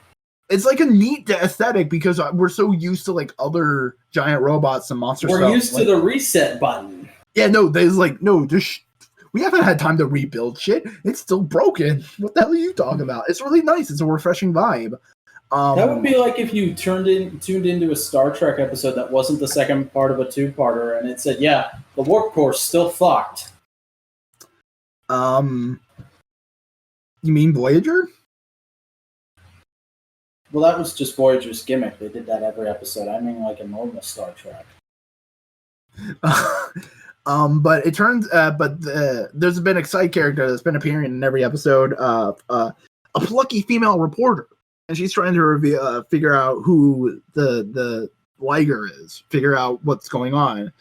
It's like a neat aesthetic because we're so used to like other giant robots and monster stuff. We're used to the reset button. Yeah, no, there's like, no, we haven't had time to rebuild shit. It's still broken. What the hell are you talking about? It's really nice. It's a refreshing vibe. That would be like if you tuned into a Star Trek episode that wasn't the second part of a two-parter, and it said, yeah, the warp core's still fucked. You mean Voyager? Well, that was just Voyager's gimmick. They did that every episode. I mean, like a normal Star Trek. But it turns, there's been a side character that's been appearing in every episode of a plucky female reporter, and she's trying to figure out who the Liger is, figure out what's going on.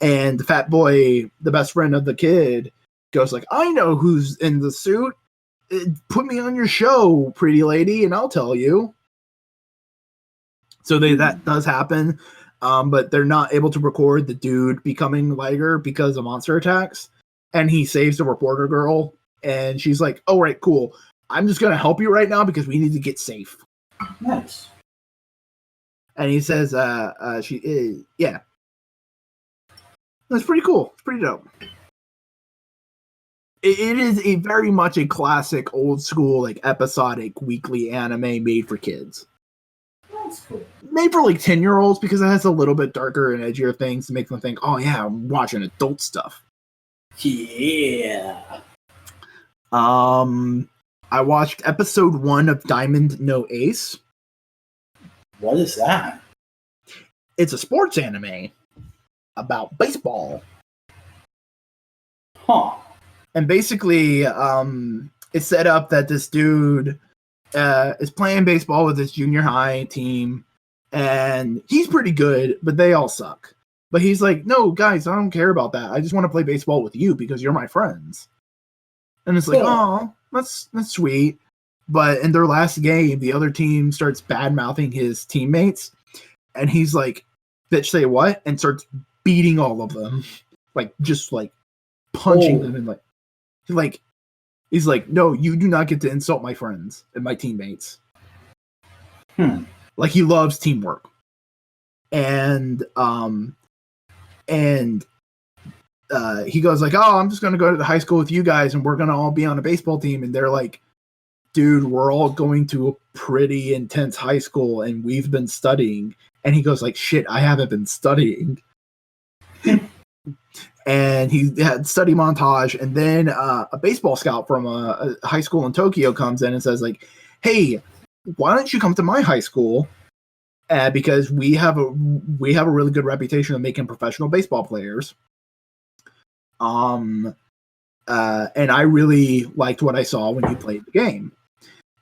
And the fat boy, the best friend of the kid, goes like, "I know who's in the suit. Put me on your show, pretty lady, and I'll tell you." So that does happen. But they're not able to record the dude becoming Liger because of monster attacks. And he saves the reporter girl. And she's like, "Oh, right, cool. I'm just going to help you right now because we need to get safe." Nice. And he says, yeah. That's pretty cool. It's pretty dope. It is a very much a classic, old school, like episodic weekly anime made for kids. That's cool. Made for like 10-year-olds because it has a little bit darker and edgier things to make them think, oh yeah, I'm watching adult stuff. Yeah. I watched episode 1 of Diamond No Ace. What is that? It's a sports anime about baseball. Huh. And basically, it's set up that this dude is playing baseball with his junior high team, and he's pretty good, but they all suck. But he's like, "No, guys, I don't care about that. I just want to play baseball with you because you're my friends." And it's like, "Oh, that's sweet." But in their last game, the other team starts bad-mouthing his teammates, and he's like, "Bitch, say what?" and starts beating all of them, just punching them, and he's like, "No, you do not get to insult my friends and my teammates." Like, he loves teamwork. And And he goes like, "Oh, I'm just going to go to the high school with you guys, and we're going to all be on a baseball team." And they're like, "Dude, we're all going to a pretty intense high school, and we've been studying." And he goes like, "Shit, I haven't been studying." And he had study montage, and then a baseball scout from a high school in Tokyo comes in and says like, "Hey, why don't you come to my high school? Because we have a really good reputation of making professional baseball players. And I really liked what I saw when you played the game."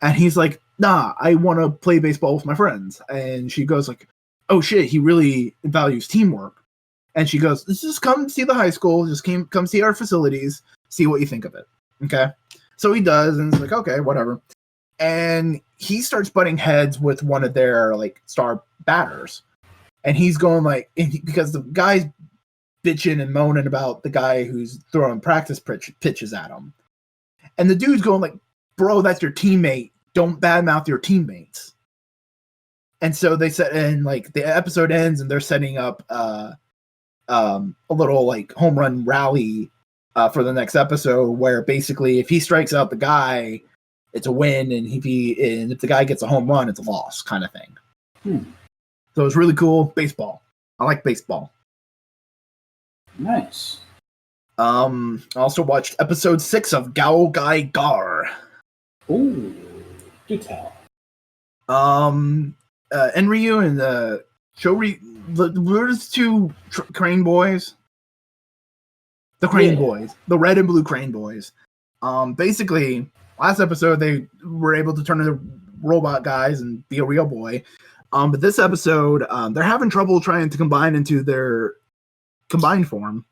And he's like, "Nah, I want to play baseball with my friends." And she goes like, "Oh shit, he really values teamwork." And she goes, "Just come see the high school. Just come see our facilities. See what you think of it." Okay. So he does, and it's like, okay, whatever. And he starts butting heads with one of their like star batters. And he's going like, because the guy's bitching and moaning about the guy who's throwing practice pitches at him. And the dude's going like, "Bro, that's your teammate. Don't badmouth your teammates." And so they said, and like the episode ends, and they're setting up a little like home run rally for the next episode, where basically if he strikes out the guy, it's a win, and if the guy gets a home run, it's a loss, kind of thing. So it's really cool. Baseball. I like baseball. Nice. I also watched episode 6 of Gao Gai Gar. Ooh, do tell. Enryu and where's two Crane boys? The Crane Boys, the red and blue Crane Boys. Basically, last episode they were able to turn into robot guys and be a real boy. But this episode, they're having trouble trying to combine into their combined form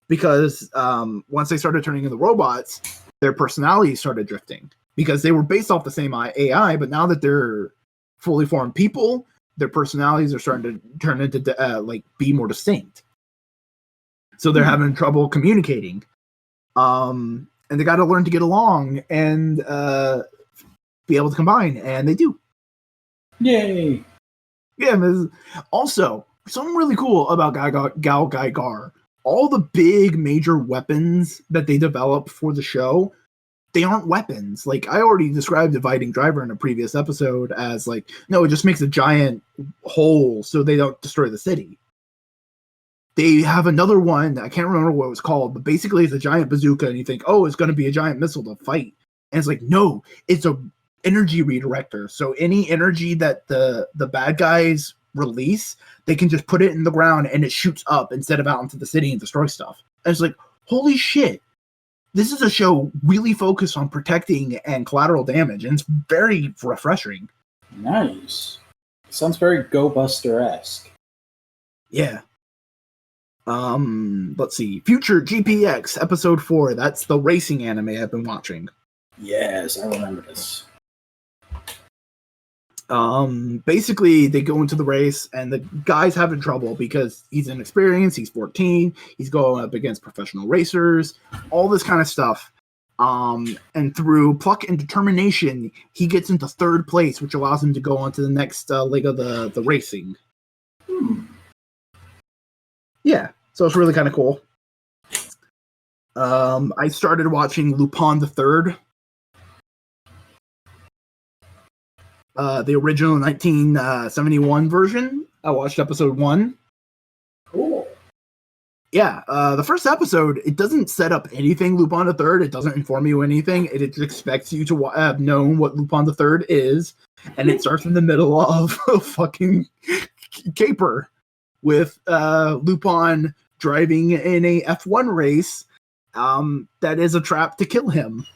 because once they started turning into robots, their personalities started drifting because they were based off the same AI, but now that they're fully formed people, their personalities are starting to turn into like be more distinct. So they're having trouble communicating. And they got to learn to get along and be able to combine, and they do. Yay! Yeah, also, something really cool about Gao Gai Gar. All the big major weapons that they develop for the show, they aren't weapons. Like, I already described Dividing Driver in a previous episode as, like, no, it just makes a giant hole so they don't destroy the city. They have another one, I can't remember what it was called, but basically it's a giant bazooka, and you think, oh, it's going to be a giant missile to fight. And it's like, no, it's a energy redirector. So any energy that the bad guys release, they can just put it in the ground and it shoots up instead of out into the city and destroy stuff. And it's like, holy shit. This is a show really focused on protecting and collateral damage, and it's very refreshing. Nice. Sounds very Go Buster-esque. Yeah. Let's see. Future GPX episode 4. That's the racing anime I've been watching. Yes, I remember this. Basically they go into the race and the guy's having trouble because he's inexperienced, he's 14, he's going up against professional racers, all this kind of stuff. And through pluck and determination, he gets into 3rd place, which allows him to go on to the next leg of the racing. Yeah, so it's really kind of cool. I started watching Lupin the Third. The original 1971 version. I watched episode 1. Cool. Yeah, the first episode, it doesn't set up anything Lupin the Third. It doesn't inform you anything. It just expects you to have known what Lupin the Third is, and it starts in the middle of a fucking caper with Lupin driving in a F1 race that is a trap to kill him.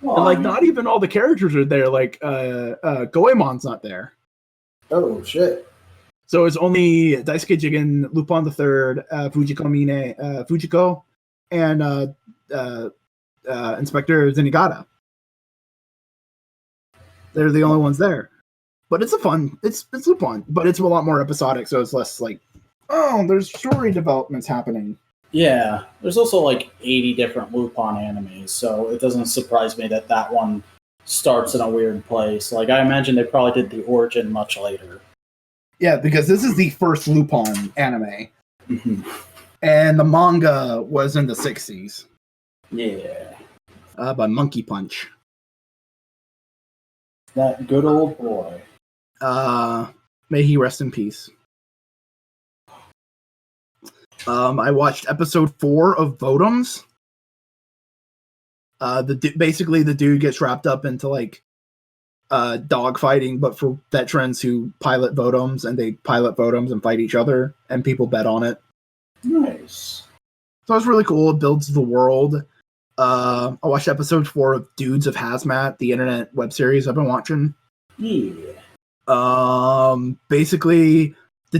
Well, and like, not even all the characters are there. Like, Goemon's not there. Oh shit! So it's only Daisuke Jigen, Lupin the Third, Fujiko, and Inspector Zenigata. They're the only ones there. But it's it's Lupin, but it's a lot more episodic, so it's less like, oh, there's story developments happening. Yeah, there's also like 80 different Lupin animes, so it doesn't surprise me that one starts in a weird place. Like, I imagine they probably did the origin much later. Yeah, because this is the first Lupin anime. Mhm. And the manga was in the 60s. Yeah. By Monkey Punch. That good old boy. May he rest in peace. I watched episode 4 of Votoms. Basically the dude gets wrapped up into like dog fighting, but for veterans who pilot Votoms, and they pilot Votoms and fight each other, and people bet on it. Nice. So it's really cool. It builds the world. I watched episode 4 of Dudes of Hazmat, the internet web series I've been watching. Yeah. Basically, the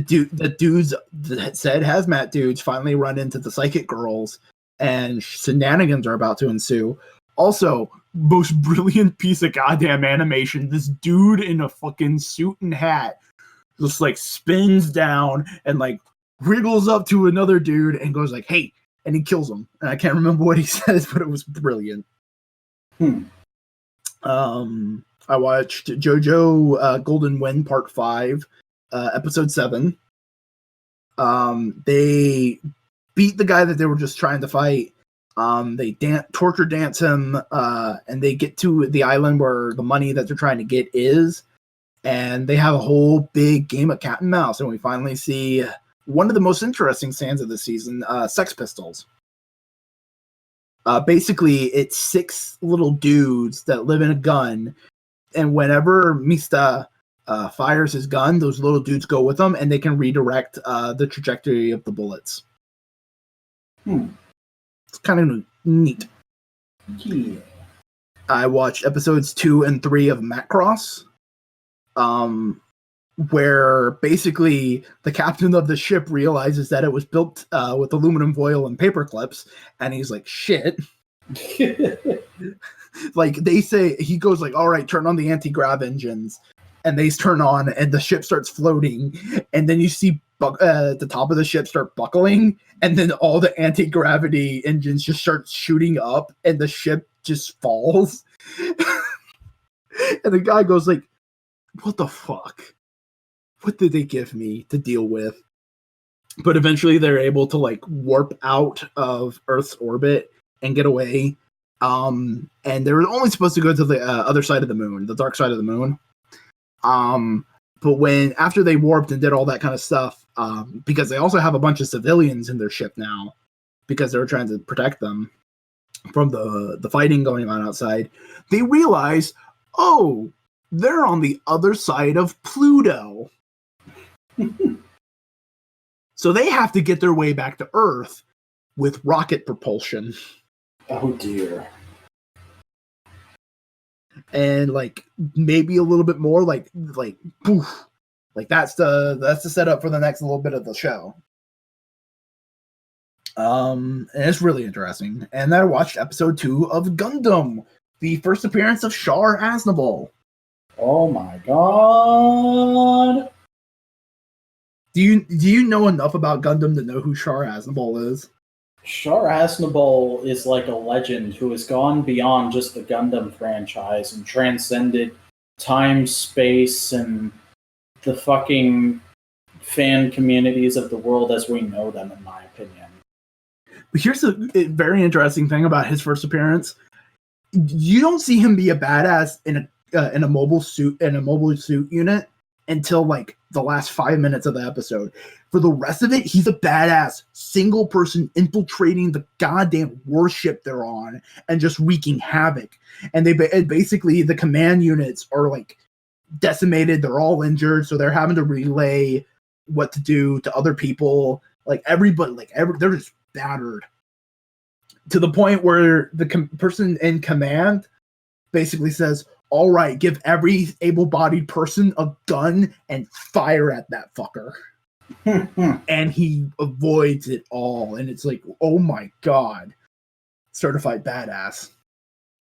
dudes that said hazmat dudes finally run into the psychic girls, and shenanigans are about to ensue. Also, most brilliant piece of goddamn animation. This dude in a fucking suit and hat just like spins down and like wriggles up to another dude and goes like, "Hey," and he kills him. And I can't remember what he says, but it was brilliant. I watched JoJo Golden Wind Part 5, Episode 7. They beat the guy that they were just trying to fight. They torture dance him, and they get to the island where the money that they're trying to get is. And they have a whole big game of cat and mouse. And we finally see one of the most interesting scenes of the season, Sex Pistols. Basically, it's 6 little dudes that live in a gun. And whenever Mista fires his gun, those little dudes go with him, and they can redirect the trajectory of the bullets. It's kind of neat. Yeah. I watched episodes 2 and 3 of Macross, where basically the captain of the ship realizes that it was built with aluminum foil and paper clips, and he's like, shit. Like, they say, he goes like, all right, turn on the anti-grav engines, and they turn on, and the ship starts floating, and then you see the top of the ship start buckling, and then all the anti-gravity engines just start shooting up, and the ship just falls. And the guy goes like, what the fuck? What did they give me to deal with? But eventually they're able to like warp out of Earth's orbit and get away. And they were only supposed to go to the other side of the moon, the dark side of the moon. But after they warped and did all that kind of stuff, because they also have a bunch of civilians in their ship now, because they were trying to protect them from the fighting going on outside, they realize, oh, they're on the other side of Pluto. So they have to get their way back to Earth with rocket propulsion. Oh dear. And like maybe a little bit more like poof. Like that's the setup for the next little bit of the show. And it's really interesting. And then I watched episode 2 of Gundam, the first appearance of Char Aznavour. Oh my god. Do you know enough about Gundam to know who Char Aznavour is? Char Aznavour is like a legend who has gone beyond just the Gundam franchise and transcended time, space, and the fucking fan communities of the world as we know them, in my opinion. But here's a very interesting thing about his first appearance. You don't see him be a badass in a mobile suit unit until like the last 5 minutes of the episode. For the rest of it, he's a badass single person infiltrating the goddamn warship they're on and just wreaking havoc. And basically the command units are like decimated. They're all injured, so they're having to relay what to do to other people. Like everybody, they're just battered to the point where the person in command basically says, all right, give every able-bodied person a gun and fire at that fucker. And he avoids it all. And it's like, oh my god. Certified badass.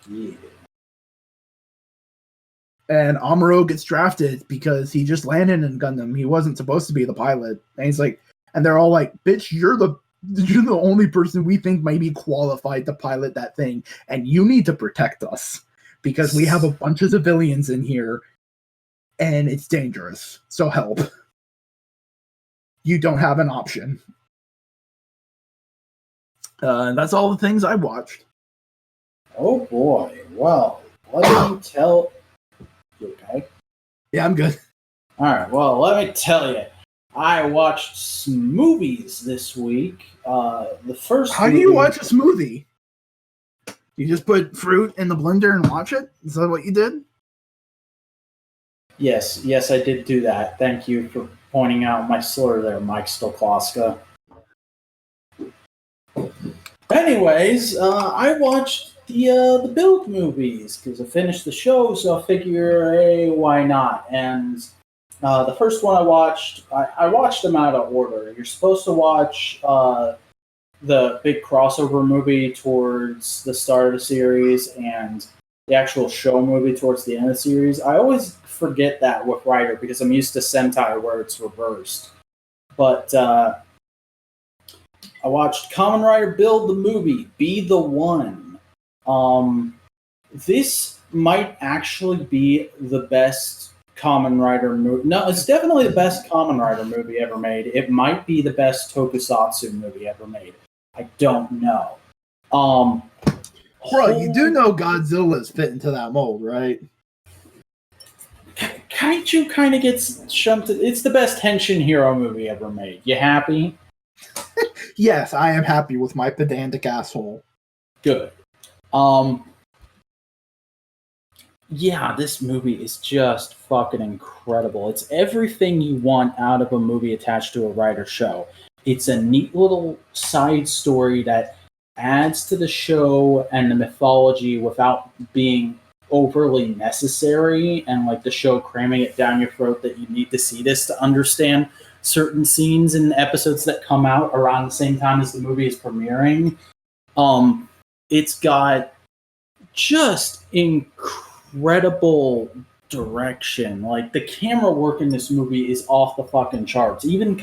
Yeah. And Amuro gets drafted because he just landed in Gundam. He wasn't supposed to be the pilot. And he's like, and they're all like, bitch, you're the only person we think might be qualified to pilot that thing. And you need to protect us. Because we have a bunch of civilians in here, and it's dangerous. So help. You don't have an option. And that's all the things I watched. Oh boy. Well, let me tell you. Okay. Yeah, I'm good. All right. Well, let me tell you. I watched some movies this week. The first. How do you watch a smoothie? You just put fruit in the blender and watch it? Is that what you did? Yes, I did do that. Thank you for pointing out my slur there, Mike Stokowska. Anyways, I watched the Build movies because I finished the show, so I figure, hey, why not? And the first one I watched them out of order. You're supposed to watch the big crossover movie towards the start of the series and the actual show movie towards the end of the series. I always forget that with Rider because I'm used to Sentai where it's reversed. But I watched Kamen Rider Build the movie, Be the One. This might actually be the best Kamen Rider movie. No, it's definitely the best Kamen Rider movie ever made. It might be the best tokusatsu movie ever made. I don't know. Bro, you do know Godzilla's fit into that mold, right? Kaiju kind of gets shunted. It's the best Henshin hero movie ever made. You happy? Yes, I am happy with my pedantic asshole. Good. Yeah, this movie is just fucking incredible. It's everything you want out of a movie attached to a writer show. It's a neat little side story that adds to the show and the mythology without being overly necessary and like the show cramming it down your throat that you need to see this to understand certain scenes in episodes that come out around the same time as the movie is premiering. It's got just incredible direction. Like the camera work in this movie is off the fucking charts. Even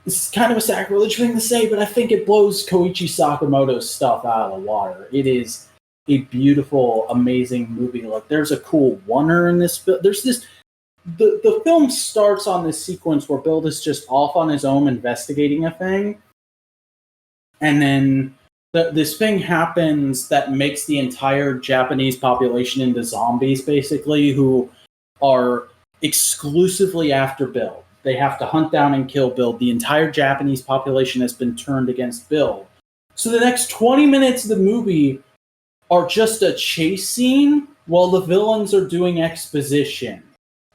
it's kind of a sacrilege thing to say, but I think it blows Koichi Sakamoto's stuff out of the water. It is a beautiful, amazing movie. Like there's a cool oneer in this. There's this. The film starts on this sequence where Bill is just off on his own investigating a thing, and then this thing happens that makes the entire Japanese population into zombies, basically, who are exclusively after Bill. They have to hunt down and kill Bill. The entire Japanese population has been turned against Bill. So the next 20 minutes of the movie are just a chase scene while the villains are doing exposition.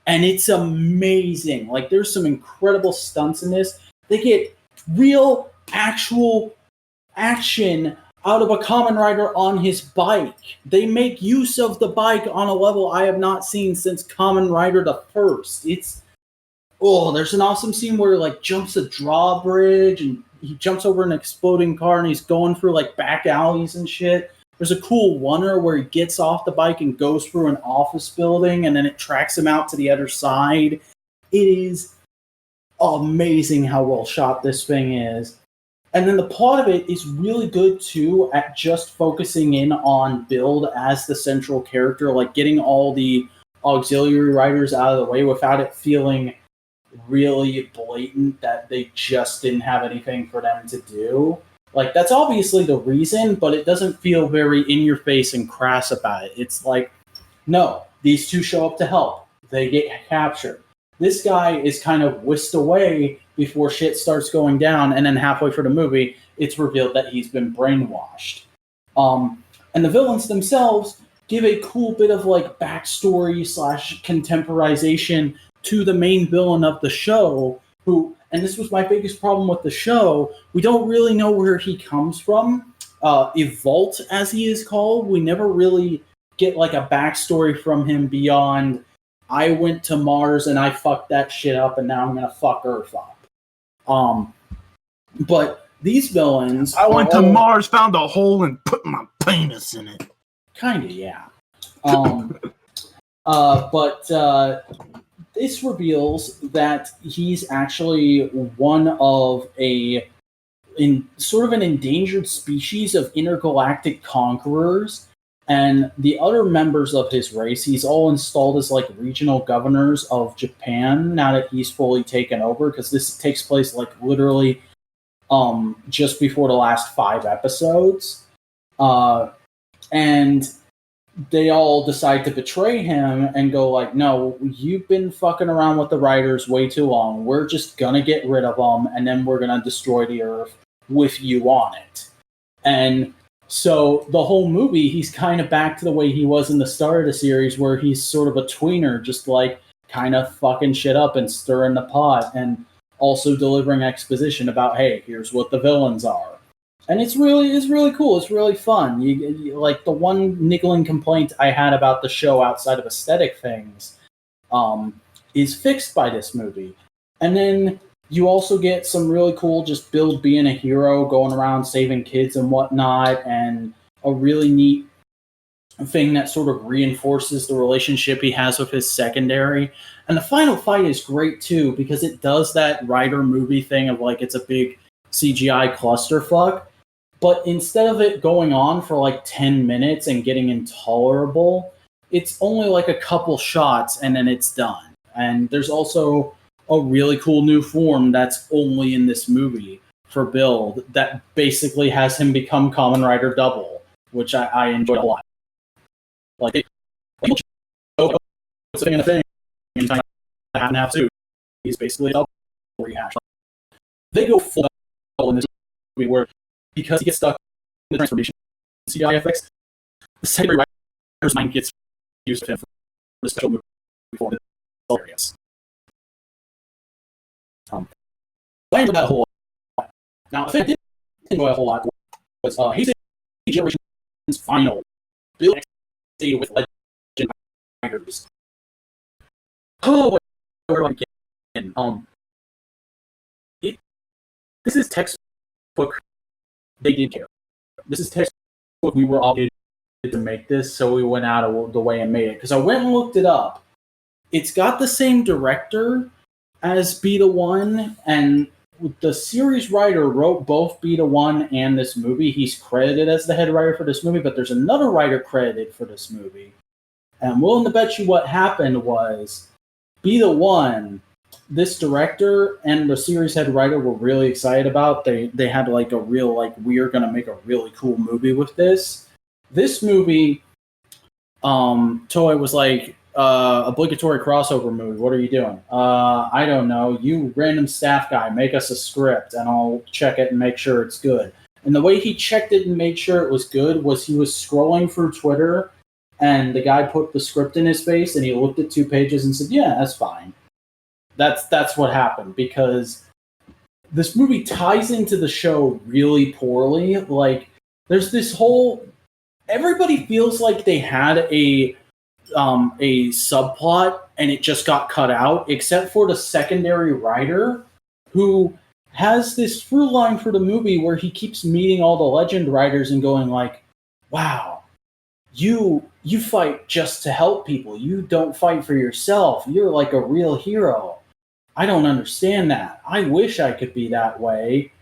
And it's amazing. Like, there's some incredible stunts in this. They get real, actual action out of a Kamen Rider on his bike. They make use of the bike on a level I have not seen since Kamen Rider the First. There's an awesome scene where he like jumps a drawbridge and he jumps over an exploding car and he's going through like back alleys and shit. There's a cool oneer where he gets off the bike and goes through an office building and then it tracks him out to the other side. It is amazing how well shot this thing is. And then the plot of it is really good too at just focusing in on Build as the central character, like getting all the auxiliary writers out of the way without it feeling really blatant that they just didn't have anything for them to do. Like, that's obviously the reason, but it doesn't feel very in your face and crass about it. It's like, no, these two show up to help. They get captured. This guy is kind of whisked away before shit starts going down, and then halfway through the movie, it's revealed that he's been brainwashed. And the villains themselves give a cool bit of like backstory / contemporization to the main villain of the show, who, and this was my biggest problem with the show, we don't really know where he comes from. Evolt, as he is called, we never really get like a backstory from him beyond, I went to Mars and I fucked that shit up and now I'm gonna fuck Earth up. But these villains, I went to Mars, found a hole, and put my penis in it. Kinda, yeah. But this reveals that he's actually one of sort of an endangered species of intergalactic conquerors, and the other members of his race, he's all installed as like regional governors of Japan now that he's fully taken over, because this takes place like literally just before the last 5 episodes. And they all decide to betray him and go like, no, you've been fucking around with the writers way too long. We're just going to get rid of them, and then we're going to destroy the Earth with you on it. And so the whole movie, he's kind of back to the way he was in the start of the series, where he's sort of a tweener, just like kind of fucking shit up and stirring the pot, and also delivering exposition about, hey, here's what the villains are. And it's really cool. It's really fun. You like, the one niggling complaint I had about the show outside of aesthetic things is fixed by this movie. And then you also get some really cool just Bill being a hero, going around saving kids and whatnot, and a really neat thing that sort of reinforces the relationship he has with his secondary. And the final fight is great too, because it does that writer movie thing of like, it's a big CGI clusterfuck. But instead of it going on for like 10 minutes and getting intolerable, it's only like a couple shots and then it's done. And there's also a really cool new form that's only in this movie for Bill that basically has him become Kamen Rider Double, which I enjoyed a lot. Like, it's a thing and a thing, and half and half suit. He's basically a double rehash. They go full in this movie where, because he gets stuck in the transformation CGI effects, the secondary writer's mind gets used with him for the special movie before the hilarious. I enjoyed that a whole lot. Now, a thing I didn't enjoy a whole lot was Heisei Generation's final Bill XD with Legend Tigers. Oh, where do I begin? This is textbook. They did care. This is textbook. We were obligated to make this, so we went out of the way and made it. Because I went and looked it up. It's got the same director as Beta 1, and the series writer wrote both Beta 1 and this movie. He's credited as the head writer for this movie, but there's another writer credited for this movie. And I'm willing to bet you what happened was Beta 1, this director and the series head writer were really excited about. They had like a real, like, we're going to make a really cool movie with this. This movie, Toei was like, obligatory crossover movie. What are you doing? I don't know. You random staff guy, make us a script and I'll check it and make sure it's good. And the way he checked it and made sure it was good was he was scrolling through Twitter and the guy put the script in his face and he looked at 2 pages and said, yeah, that's fine. That's what happened, because this movie ties into the show really poorly. Like, there's this whole, everybody feels like they had a subplot and it just got cut out, except for the secondary writer, who has this through line for the movie where he keeps meeting all the legend writers and going like, wow, you fight just to help people. You don't fight for yourself. You're like a real hero. I don't understand that. I wish I could be that way.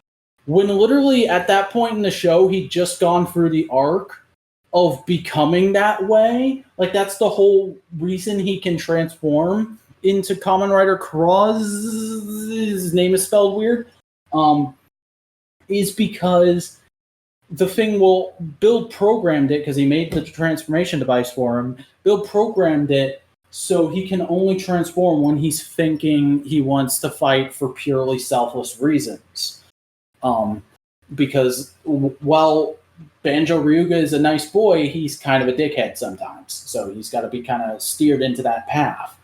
When literally at that point in the show, he'd just gone through the arc of becoming that way. Like, that's the whole reason he can transform into Kamen Rider Cross, his name is spelled weird, is because the thing will, Bill programmed it, because he made the transformation device for him. Bill programmed it so he can only transform when he's thinking he wants to fight for purely selfless reasons. Because while Banjo Ryuga is a nice boy, he's kind of a dickhead sometimes. So he's got to be kind of steered into that path.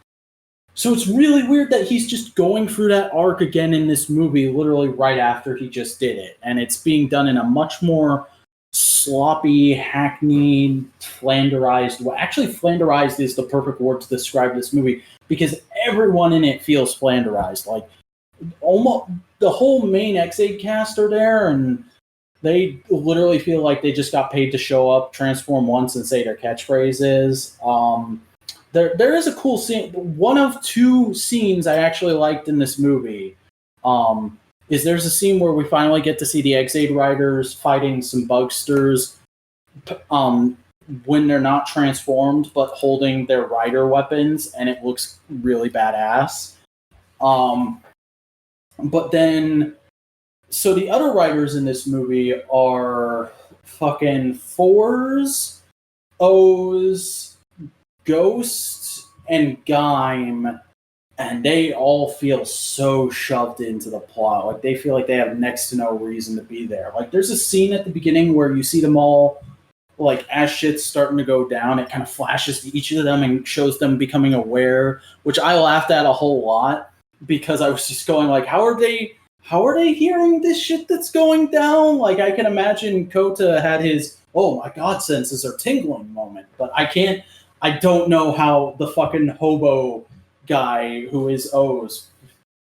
So it's really weird that he's just going through that arc again in this movie, literally right after he just did it. And it's being done in a much more sloppy, hackneyed, flanderized way. Actually, flanderized is the perfect word to describe this movie, because everyone in it feels flanderized. Like, almost the whole main X-Aid cast are there, and they literally feel like they just got paid to show up, transform once, and say their catchphrases. There is a cool scene. One of 2 scenes I actually liked in this movie is there's a scene where we finally get to see the X-Aid riders fighting some bugsters when they're not transformed, but holding their rider weapons, and it looks really badass. But then so the other writers in this movie are fucking Fours, O's, Ghost, and Gaim, and they all feel so shoved into the plot. Like, they feel like they have next to no reason to be there. Like, there's a scene at the beginning where you see them all, like, as shit's starting to go down, it kind of flashes to each of them and shows them becoming aware, which I laughed at a whole lot, because I was just going, like, how are they hearing this shit that's going down? Like, I can imagine Kota had his, oh my god, senses are tingling moment, but I don't know how the fucking hobo guy who is O's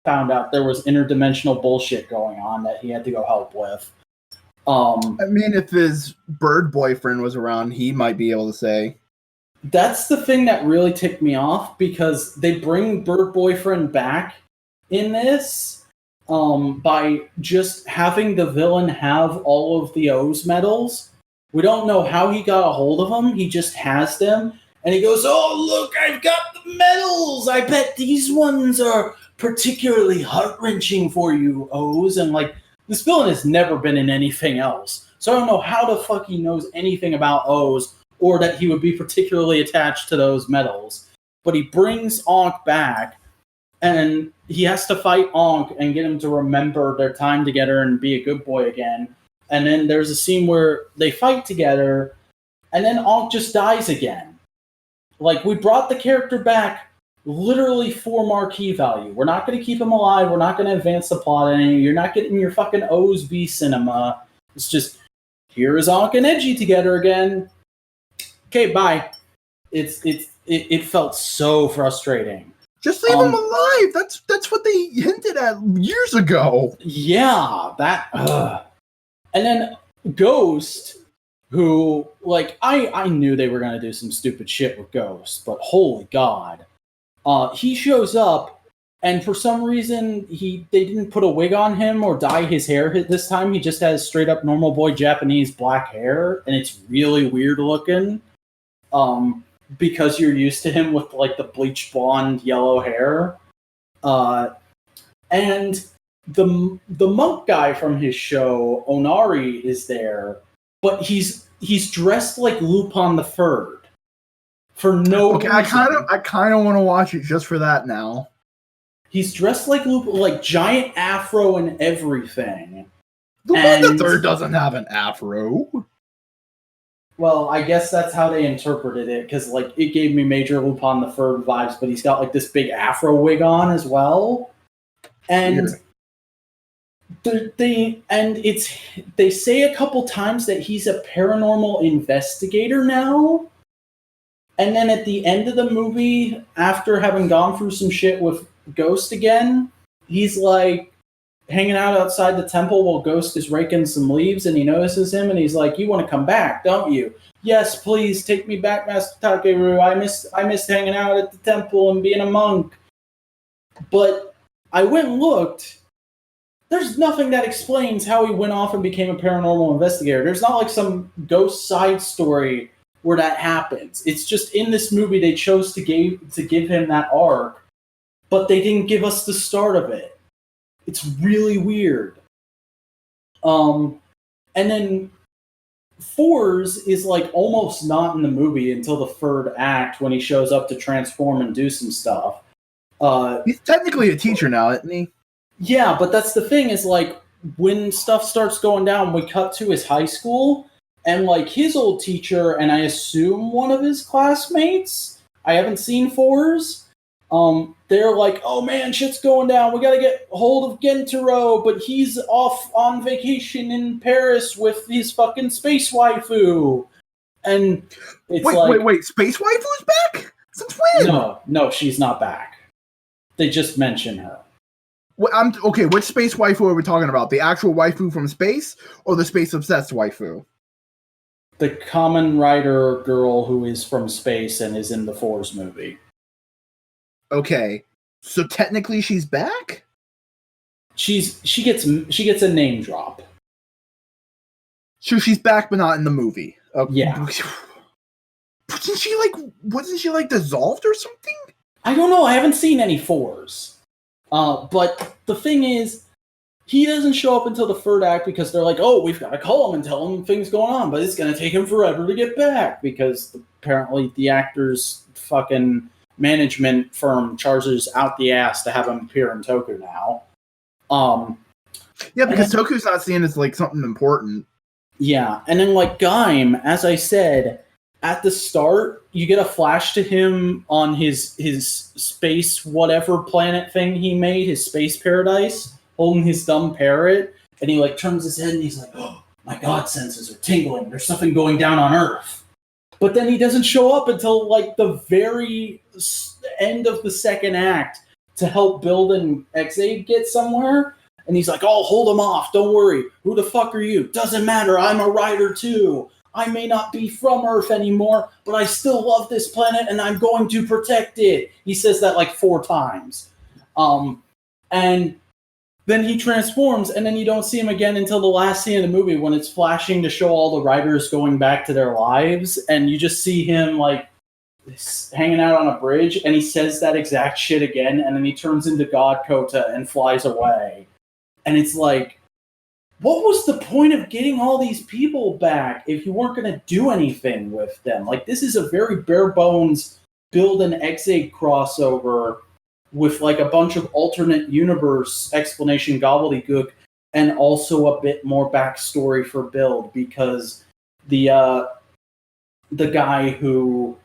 found out there was interdimensional bullshit going on that he had to go help with. I mean, if his bird boyfriend was around, he might be able to say. That's the thing that really ticked me off, because they bring bird boyfriend back in this by just having the villain have all of the O's medals. We don't know how he got a hold of them. He just has them. And he goes, oh, look, I've got the medals. I bet these ones are particularly heart-wrenching for you, O's. And, like, this villain has never been in anything else. So I don't know how the fuck he knows anything about O's, or that he would be particularly attached to those medals. But he brings Ankh back, and he has to fight Ankh and get him to remember their time together and be a good boy again. And then there's a scene where they fight together, and then Ankh just dies again. Like, we brought the character back literally for marquee value. We're not going to keep him alive. We're not going to advance the plot any. You're not getting your fucking O's B cinema. It's just, here is Ankh and Edgy together again. Okay, bye. It felt so frustrating. Just leave him alive. That's what they hinted at years ago. Yeah, that. And then Ghost, who, like, I knew they were going to do some stupid shit with Ghost, but holy god. He shows up, and for some reason, they didn't put a wig on him or dye his hair this time. He just has straight up normal boy Japanese black hair, and it's really weird looking. Because you're used to him with, like, the bleach blonde yellow hair. And the monk guy from his show, Onari, is there, but he's dressed like Lupin the Third for no reason. I kind of want to watch it just for that now. He's dressed like Lupin, like giant afro and everything. Lupin the Third doesn't have an afro. Well, I guess that's how they interpreted it, because, like, it gave me major Lupin the Third vibes, but he's got, like, this big afro wig on as well. And they say a couple times that he's a paranormal investigator now. And then at the end of the movie, after having gone through some shit with Ghost again, he's, like, hanging out outside the temple while Ghost is raking some leaves, and he notices him, and he's like, you want to come back, don't you? Yes, please, take me back, Master Takeru. I missed hanging out at the temple and being a monk. But I went and looked. There's nothing that explains how he went off and became a paranormal investigator. There's not, like, some Ghost side story where that happens. It's just in this movie they chose to give him that arc, but they didn't give us the start of it. It's really weird. And then Fours is, like, almost not in the movie until the third act, when he shows up to transform and do some stuff. He's technically a teacher now, isn't he? Yeah, but that's the thing, is, like, when stuff starts going down, we cut to his high school, and, like, his old teacher, and I assume one of his classmates, I haven't seen Fours, they're like, oh man, shit's going down. We gotta get hold of Gentaro, but he's off on vacation in Paris with his fucking space waifu. And it's wait, space waifu's back? Since when? No, she's not back. They just mention her. Okay, which space waifu are we talking about? The actual waifu from space, or the space obsessed waifu? The common rider girl who is from space and is in the Fours movie. Okay, so technically she's back? She gets a name drop. So she's back, but not in the movie. Yeah. Wasn't she like dissolved or something? I don't know. I haven't seen any Fours. But the thing is, he doesn't show up until the third act because they're like, oh, we've got to call him and tell him things going on, but it's going to take him forever to get back because apparently the actor's fucking management firm charges out the ass to have him appear in Toku now. Yeah, because Toku's not seen as like something important. Yeah, and then like Gaim, as I said, at the start, you get a flash to him on his space whatever planet thing he made, his space paradise, holding his dumb parrot, and he like turns his head and he's like, oh, my god senses are tingling, there's something going down on Earth. But then he doesn't show up until like the very end of the second act to help Build and Ex-Aid get somewhere. And he's like, oh, hold him off. Don't worry. Who the fuck are you? Doesn't matter. I'm a writer too. I may not be from Earth anymore, but I still love this planet and I'm going to protect it. He says that like 4 times. And then he transforms and then you don't see him again until the last scene of the movie when it's flashing to show all the writers going back to their lives. And you just see him like hanging out on a bridge and he says that exact shit again. And then he turns into God Kota and flies away. And it's like, what was the point of getting all these people back if you weren't going to do anything with them? Like, this is a very bare bones Build an Ex-Aid crossover with like a bunch of alternate universe explanation gobbledygook and also a bit more backstory for Build because the guy who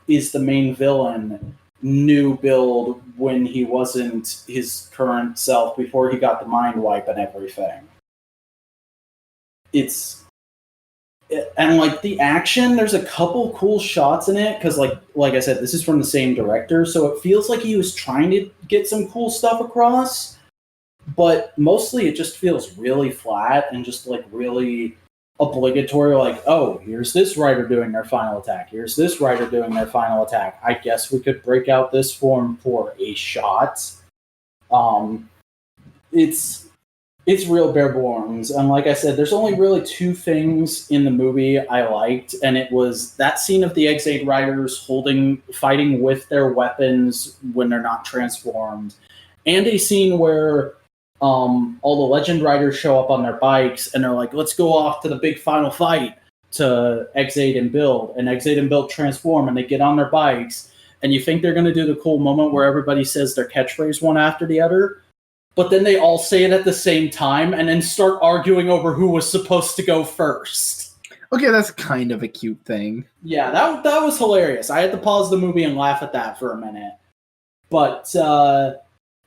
is the main villain knew Build when he wasn't his current self before he got the mind wipe and everything. And like the action, there's a couple cool shots in it because like I said, this is from the same director, so it feels like he was trying to get some cool stuff across, but mostly it just feels really flat and just like really obligatory, like, oh, here's this writer doing their final attack, here's this writer doing their final attack, I guess we could break out this form for a shot. It's real bare bones, and like I said, there's only really 2 things in the movie I liked, and it was that scene of the Ex-Aid writers fighting with their weapons when they're not transformed, and a scene where all the legend riders show up on their bikes and they're like, let's go off to the big final fight to Ex-Aid and Build. And Ex-Aid and Build transform and they get on their bikes. And you think they're going to do the cool moment where everybody says their catchphrase one after the other. But then they all say it at the same time and then start arguing over who was supposed to go first. Okay, that's kind of a cute thing. Yeah, that was hilarious. I had to pause the movie and laugh at that for a minute. But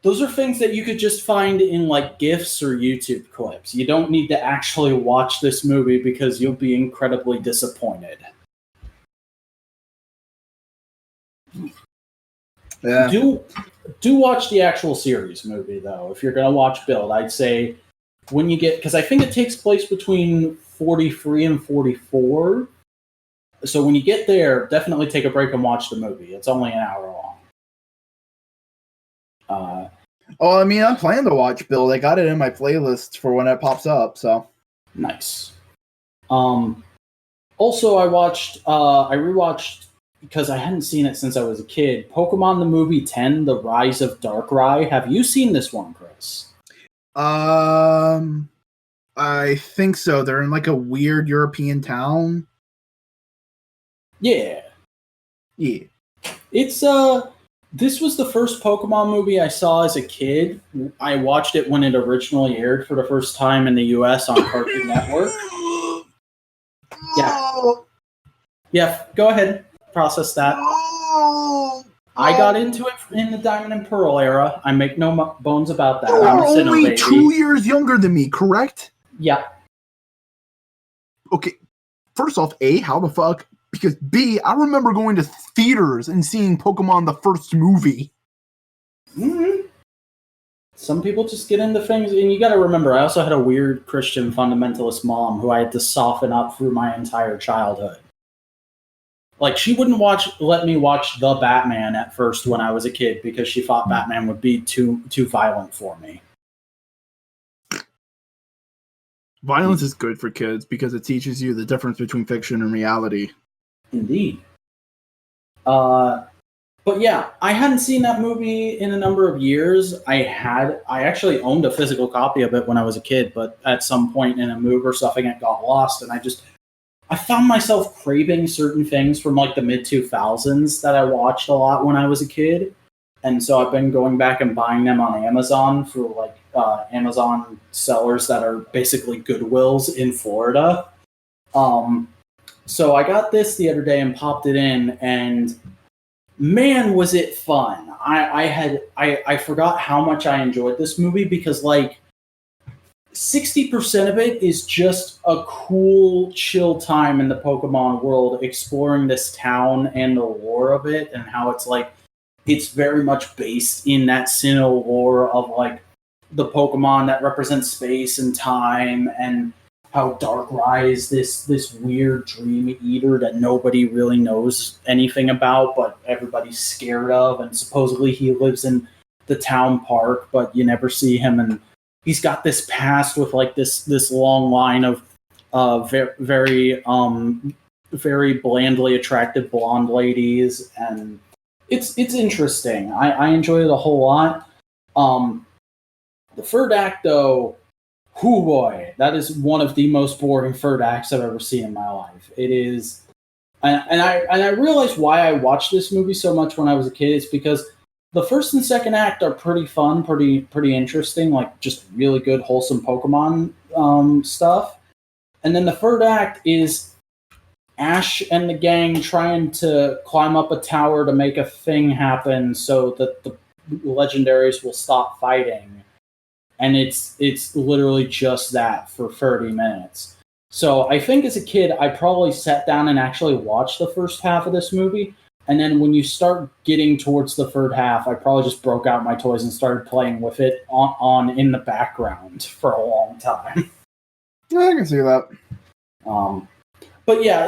those are things that you could just find in like GIFs or YouTube clips. You don't need to actually watch this movie because you'll be incredibly disappointed. Yeah. Do watch the actual series movie though. If you're gonna watch Build, I'd say when you get, because I think it takes place between 43 and 44. So when you get there, definitely take a break and watch the movie. It's only an hour long. I mean, I'm planning to watch Build. I got it in my playlist for when it pops up, so. Nice. Also, I rewatched, because I hadn't seen it since I was a kid, Pokemon the Movie 10, The Rise of Darkrai. Have you seen this one, Chris? I think so. They're in like a weird European town. Yeah. Yeah. It's, this was the first Pokemon movie I saw as a kid. I watched it when it originally aired for the first time in the US on Cartoon Network. Yeah. Yeah, go ahead. Process that. I got into it in the Diamond and Pearl era. I make no bones about that. You I'm are a Sinnoh only baby. 2 years younger than me, correct? Yeah. Okay. First off, A, how the fuck? Because B, I remember going to theaters and seeing Pokemon the first movie. Mm-hmm. Some people just get into things, and you gotta remember, I also had a weird Christian fundamentalist mom who I had to soften up through my entire childhood. Like, she wouldn't let me watch The Batman at first when I was a kid because she thought Batman would be too violent for me. Violence is good for kids because it teaches you the difference between fiction and reality. Indeed. But yeah, I hadn't seen that movie in a number of years. I actually owned a physical copy of it when I was a kid, but at some point in a move or something, it got lost, and I found myself craving certain things from like the mid 2000s that I watched a lot when I was a kid. And so I've been going back and buying them on Amazon for like Amazon sellers that are basically Goodwills in Florida. So I got this the other day and popped it in, and man, was it fun. I forgot how much I enjoyed this movie because like 60% of it is just a cool, chill time in the Pokemon world, exploring this town and the lore of it, and how it's very much based in that Sinnoh lore of like the Pokemon that represent space and time, and how Darkrai is this weird dream eater that nobody really knows anything about, but everybody's scared of, and supposedly he lives in the town park, but you never see him, and he's got this past with like this long line of very blandly attractive blonde ladies, and it's interesting. I enjoy it a whole lot. The third act, though, whoo boy, that is one of the most boring third acts I've ever seen in my life. It is, and I realized why I watched this movie so much when I was a kid is because the first and second act are pretty fun, pretty interesting, like just really good, wholesome Pokemon stuff. And then the third act is Ash and the gang trying to climb up a tower to make a thing happen so that the legendaries will stop fighting. And it's literally just that for 30 minutes. So I think as a kid, I probably sat down and actually watched the first half of this movie. And then when you start getting towards the third half, I probably just broke out my toys and started playing with it on in the background for a long time. I can see that. But yeah,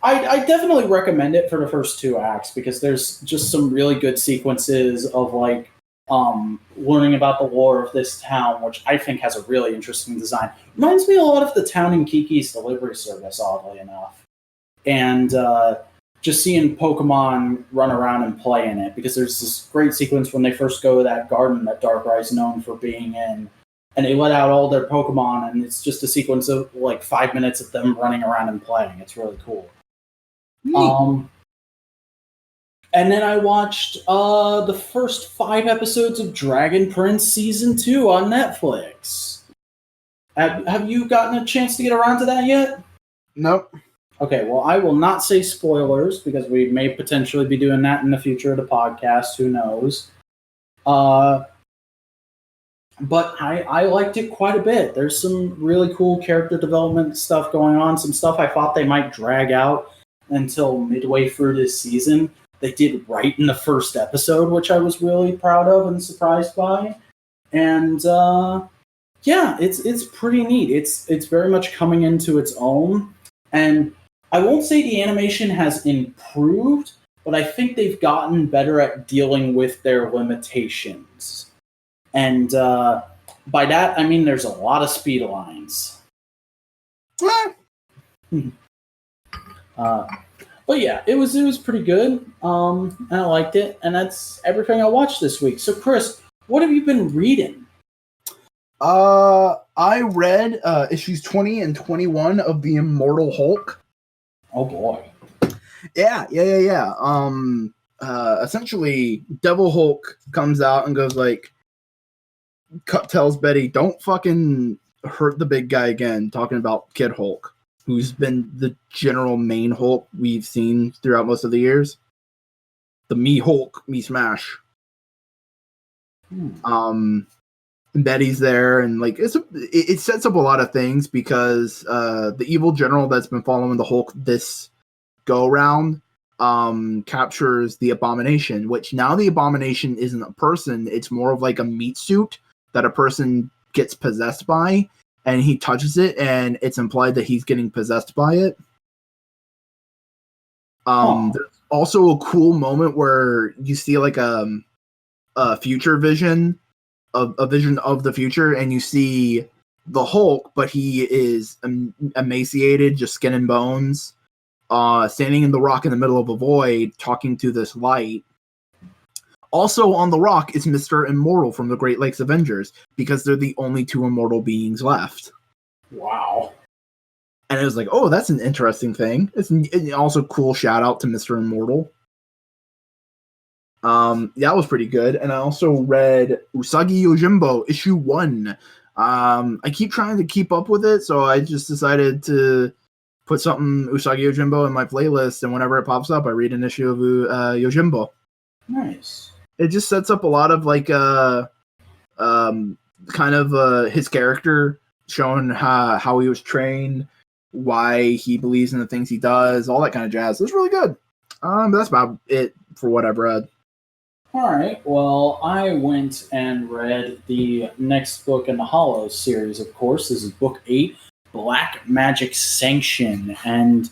I definitely recommend it for the first two acts because there's just some really good sequences of like learning about the lore of this town, which I think has a really interesting design. Reminds me a lot of the town in Kiki's Delivery Service, oddly enough. And just seeing Pokemon run around and play in it, because there's this great sequence when they first go to that garden that Darkrai is known for being in, and they let out all their Pokemon, and it's just a sequence of like 5 minutes of them running around and playing. It's really cool. And then I watched the first 5 episodes of Dragon Prince Season 2 on Netflix. Have you gotten a chance to get around to that yet? Nope. Okay, well, I will not say spoilers because we may potentially be doing that in the future of the podcast. Who knows? But I liked it quite a bit. There's some really cool character development stuff going on. Some stuff I thought they might drag out until midway through this season. They did right in the first episode, which I was really proud of and surprised by. And yeah, it's pretty neat. It's very much coming into its own. And I won't say the animation has improved, but I think they've gotten better at dealing with their limitations. And by that, I mean there's a lot of speed lines. But yeah, it was pretty good, and I liked it, and that's everything I watched this week. So, Chris, what have you been reading? I read issues 20 and 21 of the Immortal Hulk. Oh boy. Yeah. Essentially, Devil Hulk comes out and goes like, tells Betty, "Don't fucking hurt the big guy again." Talking about Kid Hulk, who's been the general main Hulk we've seen throughout most of the years. The me Hulk, me smash. Betty's there, and like it sets up a lot of things because the evil general that's been following the Hulk this go round captures the Abomination, which now the Abomination isn't a person, it's more of like a meat suit that a person gets possessed by, and he touches it and it's implied that he's getting possessed by it. There's also a cool moment where you see like a future vision, a vision of the future, and you see the Hulk, but he is emaciated, just skin and bones, standing in the rock in the middle of a void, talking to this light, Also on the rock is Mr. Immortal from the Great Lakes Avengers, because they're the only two immortal beings left. Wow. And it was like, oh, that's an interesting thing. It's also cool shout out to Mr. Immortal. That was pretty good. And I also read Usagi Yojimbo issue 1. I keep trying to keep up with it, so I just decided to put something Usagi Yojimbo in my playlist, and whenever it pops up, I read an issue of Yojimbo. Nice. It just sets up a lot of like his character, showing how he was trained, why he believes in the things he does, all that kind of jazz. It was really good. But that's about it for what I've read. All right. Well, I went and read the next book in the Hollows series, of course. This is book 8, Black Magic Sanction. And,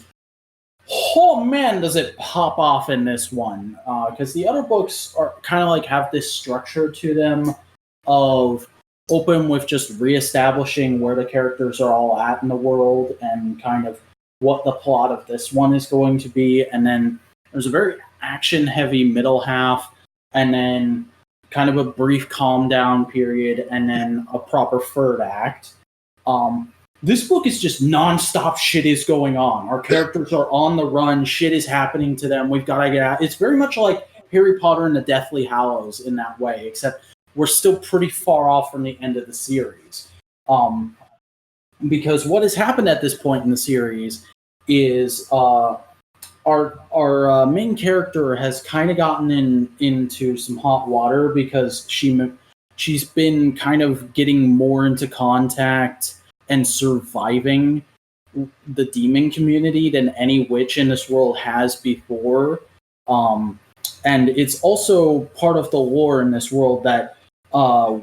oh man, does it pop off in this one. Because the other books are kind of like have this structure to them of open with just reestablishing where the characters are all at in the world and kind of what the plot of this one is going to be. And then there's a very action-heavy middle half, and then kind of a brief calm down period, and then a proper third act. This book is just nonstop shit is going on. Our characters are on the run, shit is happening to them, we've got to get out. It's very much like Harry Potter and the Deathly Hallows in that way, except we're still pretty far off from the end of the series. Because what has happened at this point in the series is our main character has kind of gotten into some hot water because she's been kind of getting more into contact and surviving the demon community than any witch in this world has before. And it's also part of the lore in this world that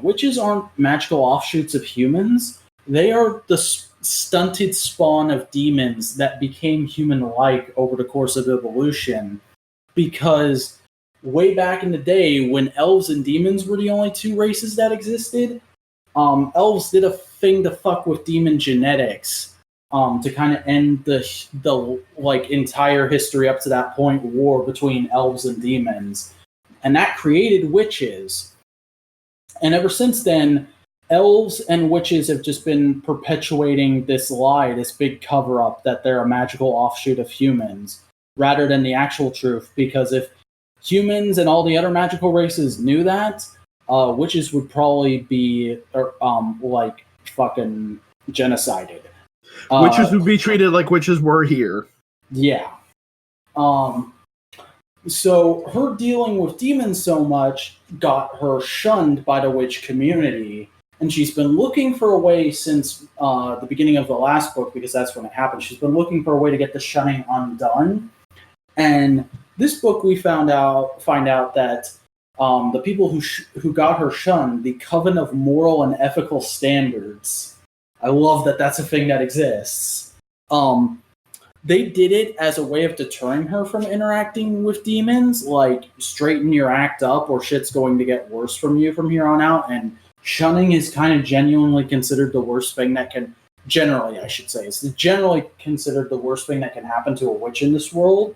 witches aren't magical offshoots of humans. They are the stunted spawn of demons that became human-like over the course of evolution, because way back in the day when elves and demons were the only two races that existed, elves did a thing to fuck with demon genetics to kind of end the like entire history up to that point war between elves and demons, and that created witches. And ever since then, elves and witches have just been perpetuating this lie, this big cover-up that they're a magical offshoot of humans, rather than the actual truth. Because if humans and all the other magical races knew that, witches would probably be like fucking genocided. Witches would be treated like witches were here. Yeah. So her dealing with demons so much got her shunned by the witch community, and she's been looking for a way since the beginning of the last book, because that's when it happened. She's been looking for a way to get the shunning undone. And this book, we find out that the people who got her shunned, the Coven of Moral and Ethical Standards. I love that that's a thing that exists. They did it as a way of deterring her from interacting with demons, like straighten your act up or shit's going to get worse from you from here on out. And shunning is kind of genuinely considered the worst thing that can, generally I should say, it's generally considered the worst thing that can happen to a witch in this world.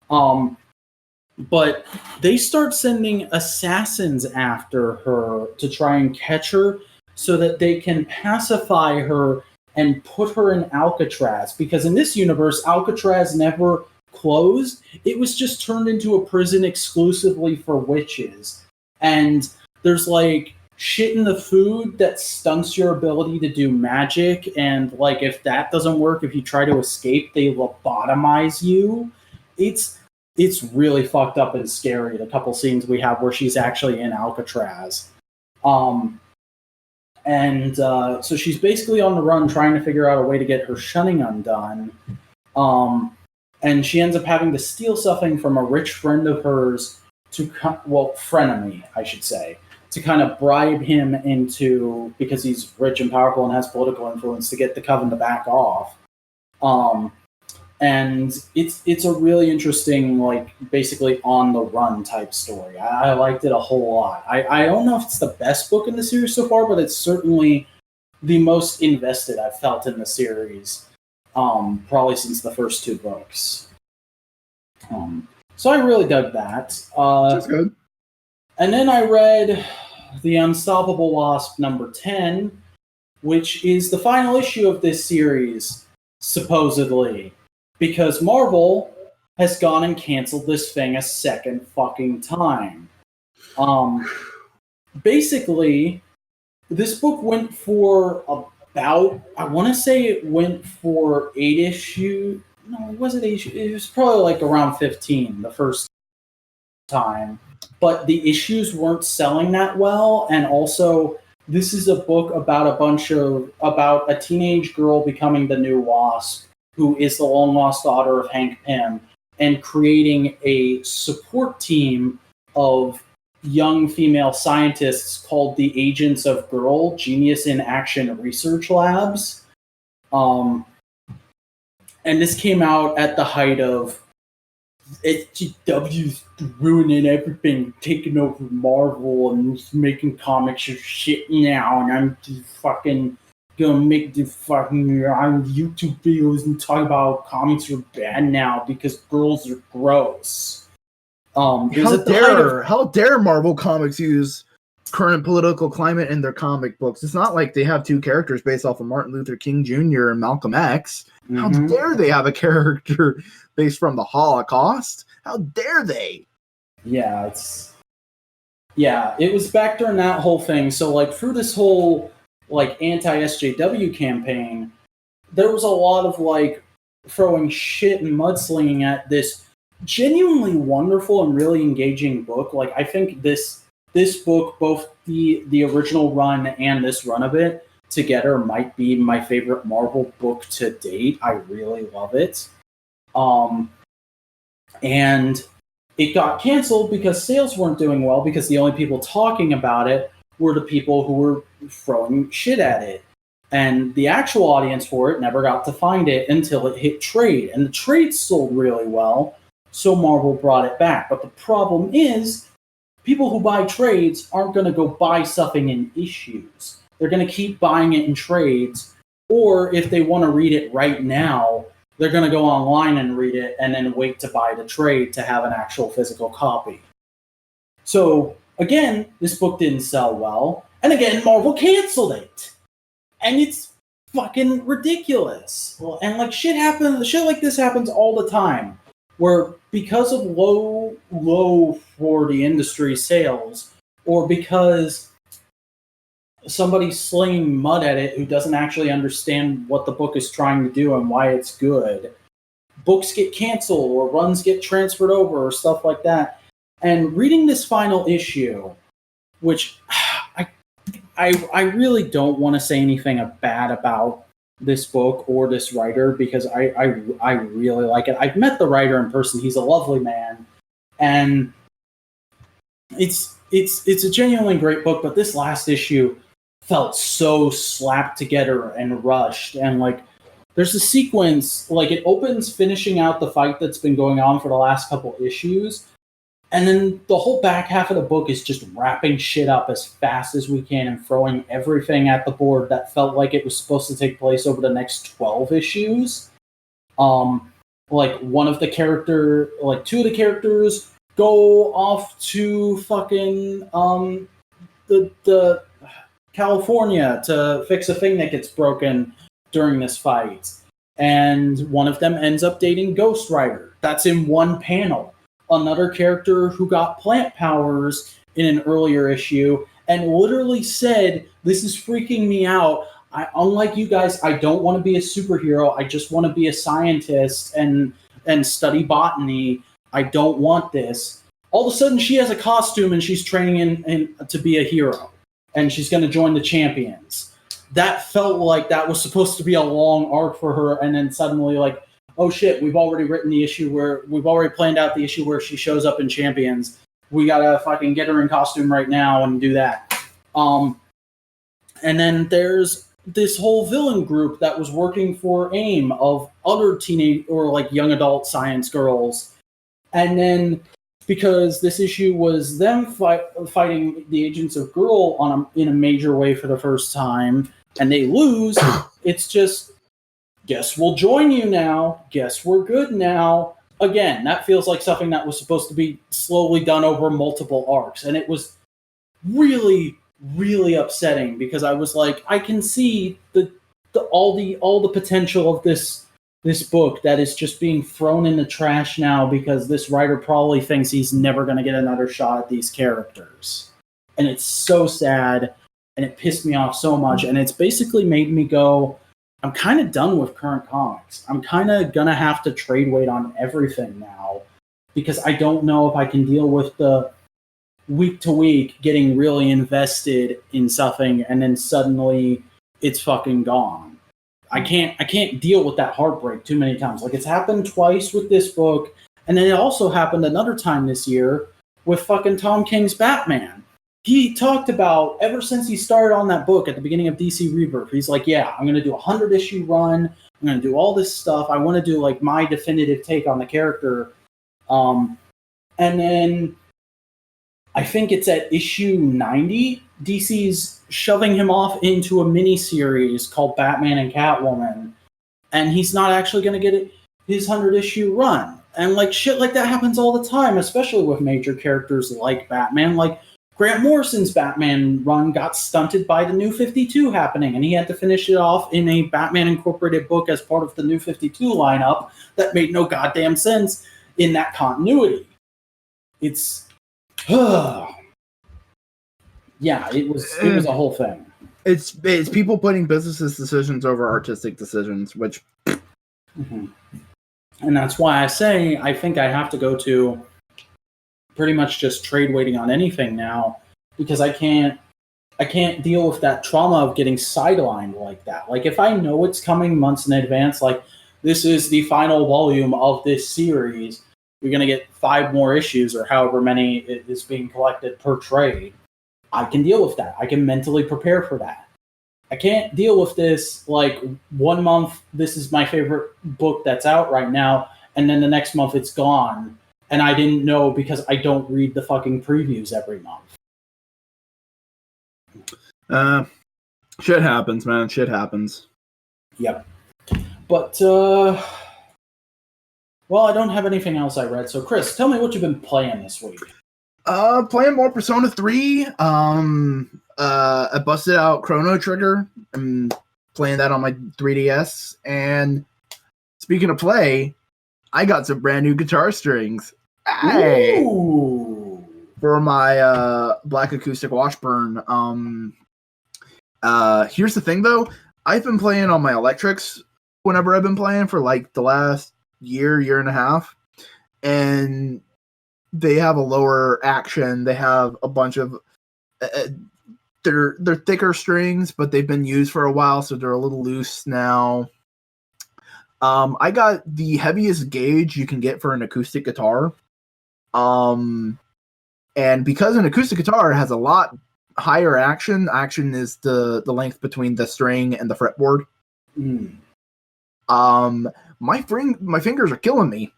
But they start sending assassins after her to try and catch her so that they can pacify her and put her in Alcatraz. Because in this universe, Alcatraz never closed. It was just turned into a prison exclusively for witches. And there's like shit in the food that stunts your ability to do magic. And like if that doesn't work, if you try to escape, they lobotomize you. It's really fucked up and scary, the couple scenes we have where she's actually in Alcatraz. So she's basically on the run trying to figure out a way to get her shunning undone. And she ends up having to steal something from a rich friend of hers frenemy, I should say, to kind of bribe him into, because he's rich and powerful and has political influence, to get the coven to back off. And it's a really interesting, like, basically on-the-run type story. I liked it a whole lot. I don't know if it's the best book in the series so far, but it's certainly the most invested I've felt in the series, probably since the first 2 books. So I really dug that. That's good. And then I read The Unstoppable Wasp number 10, which is the final issue of this series, supposedly, because Marvel has gone and canceled this thing a second fucking time. Basically, this book went for about, I want to say it went for 8 issues. No, it wasn't 8 issues. It was probably like around 15 the first time. But the issues weren't selling that well. And also, this is a book about about a teenage girl becoming the new Wasp, who is the long lost daughter of Hank Pym, and creating a support team of young female scientists called the Agents of Girl Genius in Action Research Labs. And this came out at the height of SJW's ruining everything, taking over Marvel and making comics or shit now, and I'm just fucking gonna make the fucking YouTube videos and talk about comics are bad now because girls are gross. How dare Marvel Comics use current political climate in their comic books? It's not like they have two characters based off of Martin Luther King Jr. and Malcolm X. How dare they have a character based from the Holocaust? How dare they? Yeah, it was back during that whole thing. So, like, through this whole, like, anti-SJW campaign, there was a lot of, like, throwing shit and mudslinging at this genuinely wonderful and really engaging book. Like, I think this book, both the original run and this run of it together, might be my favorite Marvel book to date. I really love it. And it got canceled because sales weren't doing well, because the only people talking about it were the people who were throwing shit at it. And the actual audience for it never got to find it until it hit trade. And the trade sold really well, so Marvel brought it back. But the problem is, people who buy trades aren't going to go buy something in issues. They're going to keep buying it in trades, or if they want to read it right now, they're going to go online and read it and then wait to buy the trade to have an actual physical copy. So, again, this book didn't sell well, and again, Marvel canceled it. And it's fucking ridiculous. Well, and like shit like this happens all the time, where because of low for the industry sales, or because somebody's slinging mud at it who doesn't actually understand what the book is trying to do and why it's good, books get canceled or runs get transferred over or stuff like that. And reading this final issue, which I really don't want to say anything bad about this book or this writer, because I really like it. I've met the writer in person. He's a lovely man, and it's a genuinely great book. But this last issue felt so slapped together and rushed. And like, there's a sequence, like it opens finishing out the fight that's been going on for the last couple issues, and then the whole back half of the book is just wrapping shit up as fast as we can and throwing everything at the board that felt like it was supposed to take place over the next 12 issues. Like two of the characters go off to fucking the California to fix a thing that gets broken during this fight. And one of them ends up dating Ghost Rider. That's in one panel. Another character who got plant powers in an earlier issue and literally said, "This is freaking me out. Unlike you guys, I don't want to be a superhero. I just want to be a scientist and study botany. I don't want this." All of a sudden, she has a costume and she's training to be a hero. And she's going to join the Champions. That felt like that was supposed to be a long arc for her, and then suddenly, like, oh shit, we've already planned out the issue where she shows up in Champions. We gotta fucking get her in costume right now and do that. And then there's this whole villain group that was working for AIM of other teenage or like young adult science girls. And then because this issue was them fighting the Agents of Girl in a major way for the first time, and they lose, it's just, guess we'll join you now. Guess we're good now. again, that feels like something that was supposed to be slowly done over multiple arcs, and it was really, really upsetting because I was like, I can see all the potential of this book that is just being thrown in the trash now because this writer probably thinks he's never going to get another shot at these characters, and it's so sad, and it pissed me off so much, and it's basically made me go, I'm kind of done with current comics. I'm kind of gonna have to trade weight on everything now because I don't know if I can deal with the week to week getting really invested in something and then suddenly it's fucking gone. I can't deal with that heartbreak too many times. Like, it's happened twice with this book, and then it also happened another time this year with fucking Tom King's Batman. He talked about, ever since he started on that book at the beginning of DC Rebirth, he's like, yeah, I'm going to do a 100-issue run. I'm going to do all this stuff. I want to do, like, my definitive take on the character. And then I think it's at issue 90, DC's shoving him off into a miniseries called Batman and Catwoman, and he's not actually going to get his 100-issue run. And, like, shit like that happens all the time, especially with major characters like Batman. Like, Grant Morrison's Batman run got stunted by the New 52 happening, and he had to finish it off in a Batman Incorporated book as part of the New 52 lineup that made no goddamn sense in that continuity. It's... yeah, it was a whole thing. It's people putting business decisions over artistic decisions, which... Mm-hmm. And that's why I say I think I have to go to pretty much just trade waiting on anything now, because I can't deal with that trauma of getting sidelined like that. Like, if I know it's coming months in advance, like, this is the final volume of this series, you're going to get 5 more issues or however many is being collected per trade, I can deal with that. I can mentally prepare for that. I can't deal with this, like, 1 month, this is my favorite book that's out right now, and then the next month it's gone. And I didn't know because I don't read the fucking previews every month. Shit happens, man. Shit happens. Yep. But, well, I don't have anything else I read. So, Chris, tell me what you've been playing this week. Playing more Persona 3. I busted out Chrono Trigger. I'm playing that on my 3DS. And speaking of play, I got some brand new guitar strings. Hey! Ooh. For my Black Acoustic Washburn. Here's the thing, though. I've been playing on my electrics whenever I've been playing for like the last year and a half. And they have a lower action. They have a bunch of... they're thicker strings, but they've been used for a while, so they're a little loose now. I got the heaviest gauge you can get for an acoustic guitar. And because an acoustic guitar has a lot higher action is the length between the string and the fretboard. My fingers are killing me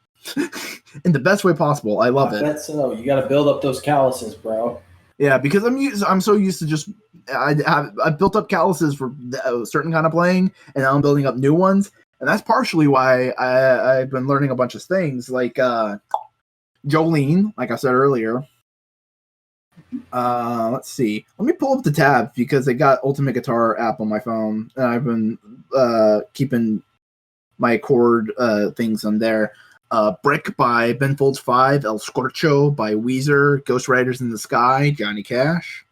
in the best way possible. I love it. That's so. You got to build up those calluses, bro. Yeah, because I'm so used to just I've built up calluses for a certain kind of playing, and now I'm building up new ones, and that's partially why I've been learning a bunch of things like Jolene, like I said earlier. Let's see. Let me pull up the tab because they got Ultimate Guitar app on my phone, and I've been keeping my chord things on there. Brick by Ben Folds 5, El Scorcho by Weezer, Ghost Riders in the Sky, Johnny Cash.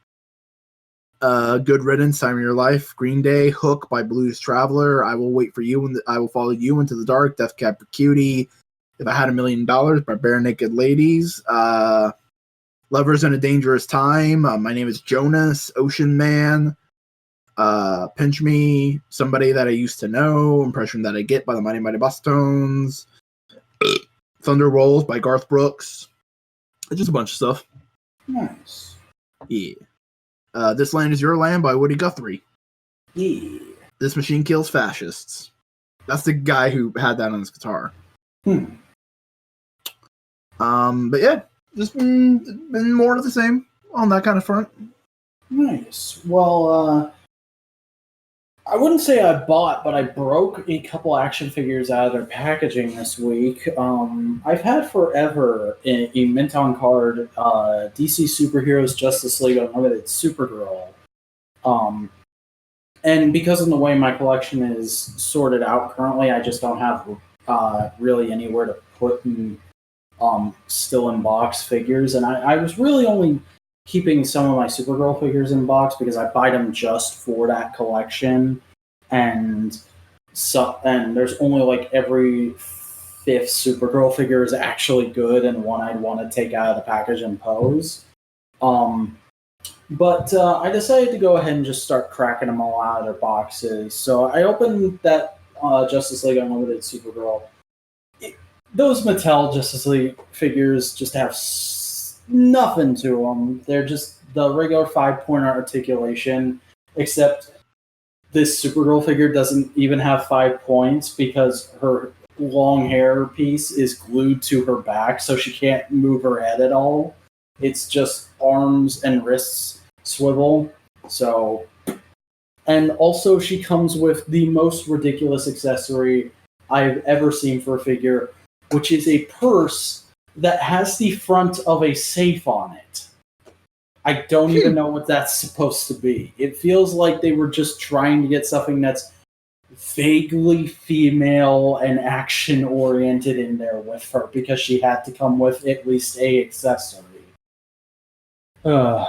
Good Riddance, Time of Your Life, Green Day, Hook by Blues Traveler, I Will Wait for You, and I Will Follow You Into the Dark, Death Cab for Cutie, If I Had $1 Million by Bare Naked Ladies, Lovers in a Dangerous Time, My Name is Jonas, Ocean Man, Pinch Me, Somebody That I Used to Know, Impression That I Get by the Mighty Mighty Bosstones, Thunder Rolls by Garth Brooks. Just a bunch of stuff. Nice. Yeah. This Land Is Your Land by Woody Guthrie. Yeah. This Machine Kills Fascists. That's the guy who had that on his guitar. But yeah, just been more of the same on that kind of front. Nice. Well, I wouldn't say I bought, but I broke a couple action figures out of their packaging this week. I've had forever a mint on card DC Superheroes Justice League Unlimited Supergirl. And because of the way my collection is sorted out currently, I just don't have really anywhere to put still in box figures. And I was really only keeping some of my Supergirl figures in box because I buy them just for that collection. And there's only like every fifth Supergirl figure is actually good and one I'd want to take out of the package and pose. But I decided to go ahead and just start cracking them all out of their boxes. So I opened that Justice League Unlimited Supergirl. Those Mattel Justice League figures just have nothing to them. They're just the regular 5-point articulation, except this Supergirl figure doesn't even have 5 points because her long hair piece is glued to her back, so she can't move her head at all. It's just arms and wrists swivel. So, and also she comes with the most ridiculous accessory I've ever seen for a figure, which is a purse that has the front of a safe on it. I don't even know what that's supposed to be. It feels like they were just trying to get something that's vaguely female and action-oriented in there with her because she had to come with at least a accessory. And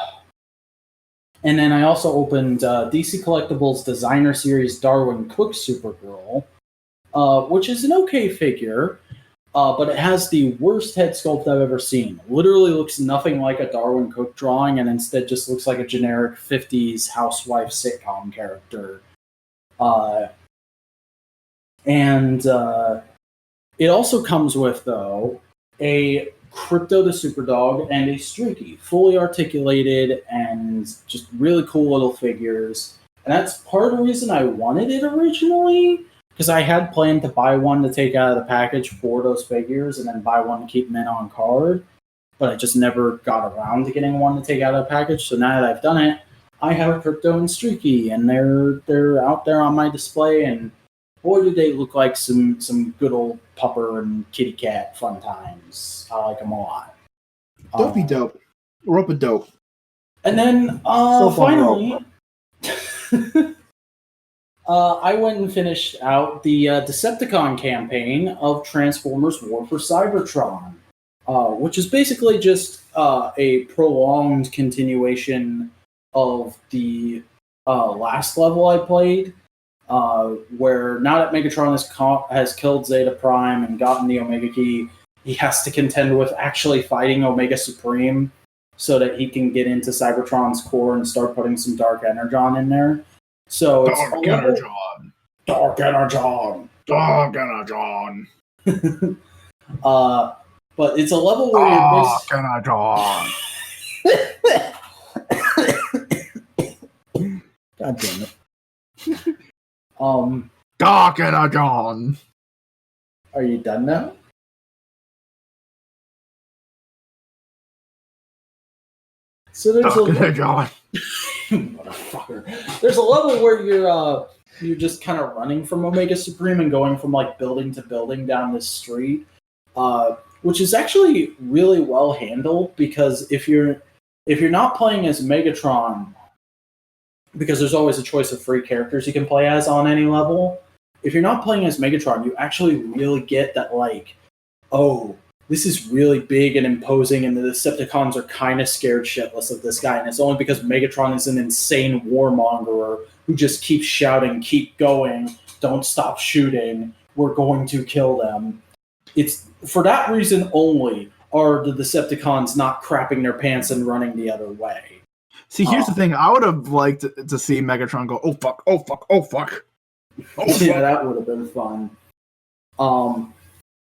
then I also opened DC Collectibles Designer Series Darwin Cook Supergirl, which is an okay figure. But it has the worst head sculpt I've ever seen. Literally looks nothing like a Darwin Cook drawing and instead just looks like a generic 50s housewife sitcom character. It also comes with, though, a Crypto the Superdog and a Streaky, fully articulated and just really cool little figures. And that's part of the reason I wanted it originally, because I had planned to buy one to take out of the package for those figures and then buy one to keep mint on card, but I just never got around to getting one to take out of the package. So now that I've done it, I have Crypto and Streaky, and they're out there on my display, and boy, do they look like some good old pupper and kitty cat fun times. I like them a lot. Dopey dope. Rope a dope. And then finally... I went and finished out the Decepticon campaign of Transformers War for Cybertron, which is basically just a prolonged continuation of the last level I played, where now that Megatron has killed Zeta Prime and gotten the Omega Key, he has to contend with actually fighting Omega Supreme so that he can get into Cybertron's core and start putting some Dark Energon in there. So it's Dark Energon. Dark Energon. Dark Energon. But it's a level where Dark Energon. God damn it. Dark Energon. Are you done now? So there's Dark Energon. Motherfucker. There's a level where you're just kind of running from Omega Supreme and going from like building to building down this street, which is actually really well handled because if you're not playing as Megatron, because there's always a choice of free characters you can play as on any level. If you're not playing as Megatron, you actually really get that like, oh, this is really big and imposing, and the Decepticons are kind of scared shitless of this guy, and it's only because Megatron is an insane warmongerer who just keeps shouting, keep going, don't stop shooting, we're going to kill them. It's for that reason only are the Decepticons not crapping their pants and running the other way. See, here's the thing. I would have liked to see Megatron go, oh, fuck, oh, fuck, oh, fuck. Oh, yeah, that would have been fun.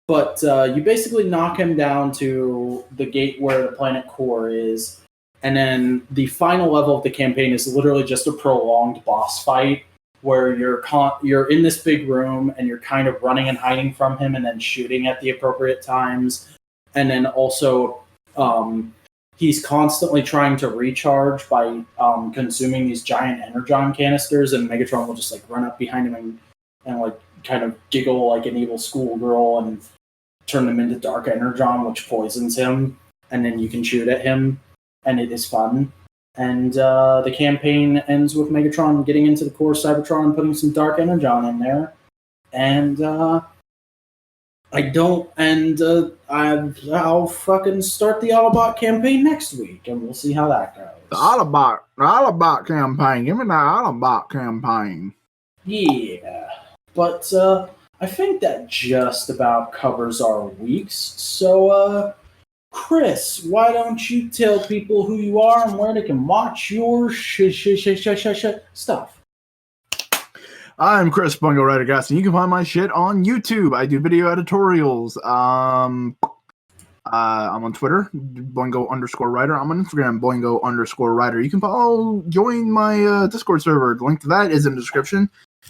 But you basically knock him down to the gate where the planet core is, and then the final level of the campaign is literally just a prolonged boss fight where you're in this big room and you're kind of running and hiding from him and then shooting at the appropriate times. And then also he's constantly trying to recharge by consuming these giant energon canisters, and Megatron will just like run up behind him and like kind of giggle like an evil schoolgirl and turn him into dark energon, which poisons him, and then you can shoot at him, and it is fun. And the campaign ends with Megatron getting into the core Cybertron and putting some dark energon in there. And I'll fucking start the Autobot campaign next week, and we'll see how that goes. The Autobot campaign. Give me the Autobot campaign. Yeah, but I think that just about covers our weeks. So, Chris, why don't you tell people who you are and where they can watch your stuff? I'm Chris Bungo Writer Gaston. You can find my shit on YouTube. I do video editorials. I'm on Twitter, Bungo_writer. I'm on Instagram, Bungo_writer. You can join my Discord server. The link to that is in the description.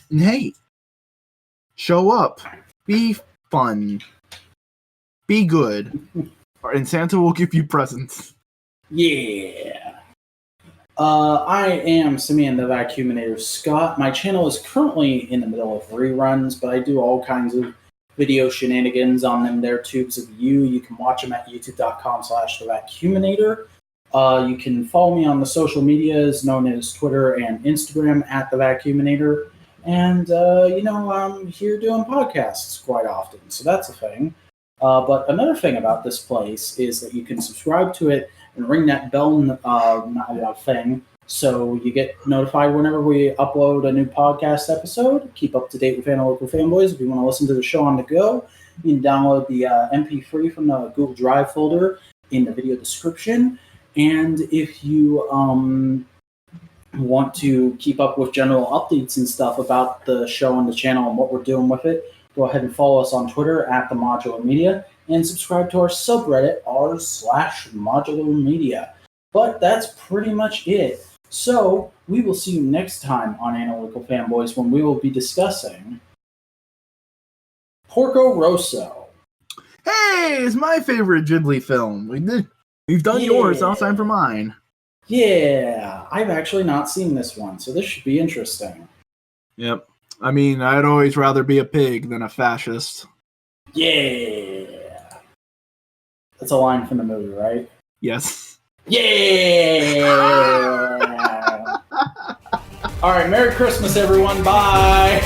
And hey, show up. Be fun. Be good. And Santa will give you presents. Yeah. I am Simeon the Vacuuminator Scott. My channel is currently in the middle of reruns, but I do all kinds of video shenanigans on them there tubes of you. You can watch them at youtube.com/thevacuuminator. You can follow me on the social medias known as Twitter and Instagram at the Vacuuminator. And, I'm here doing podcasts quite often, so that's a thing. But another thing about this place is that you can subscribe to it and ring that bell thing so you get notified whenever we upload a new podcast episode. Keep up to date with Analytical Fanboys. If you want to listen to the show on the go, you can download the MP3 from the Google Drive folder in the video description. And if you want to keep up with general updates and stuff about the show and the channel and what we're doing with it, go ahead and follow us on Twitter at the Modular Media and subscribe to our subreddit r/Modular Media. But that's pretty much it. So we will see you next time on Analytical Fanboys when we will be discussing Porco Rosso. Hey, it's my favorite Ghibli film. We've done yours. Now it's time for mine. Yeah, I've actually not seen this one, so this should be interesting. Yep. I mean, I'd always rather be a pig than a fascist. Yeah. That's a line from the movie, right? Yes. Yeah. All right, Merry Christmas, everyone. Bye.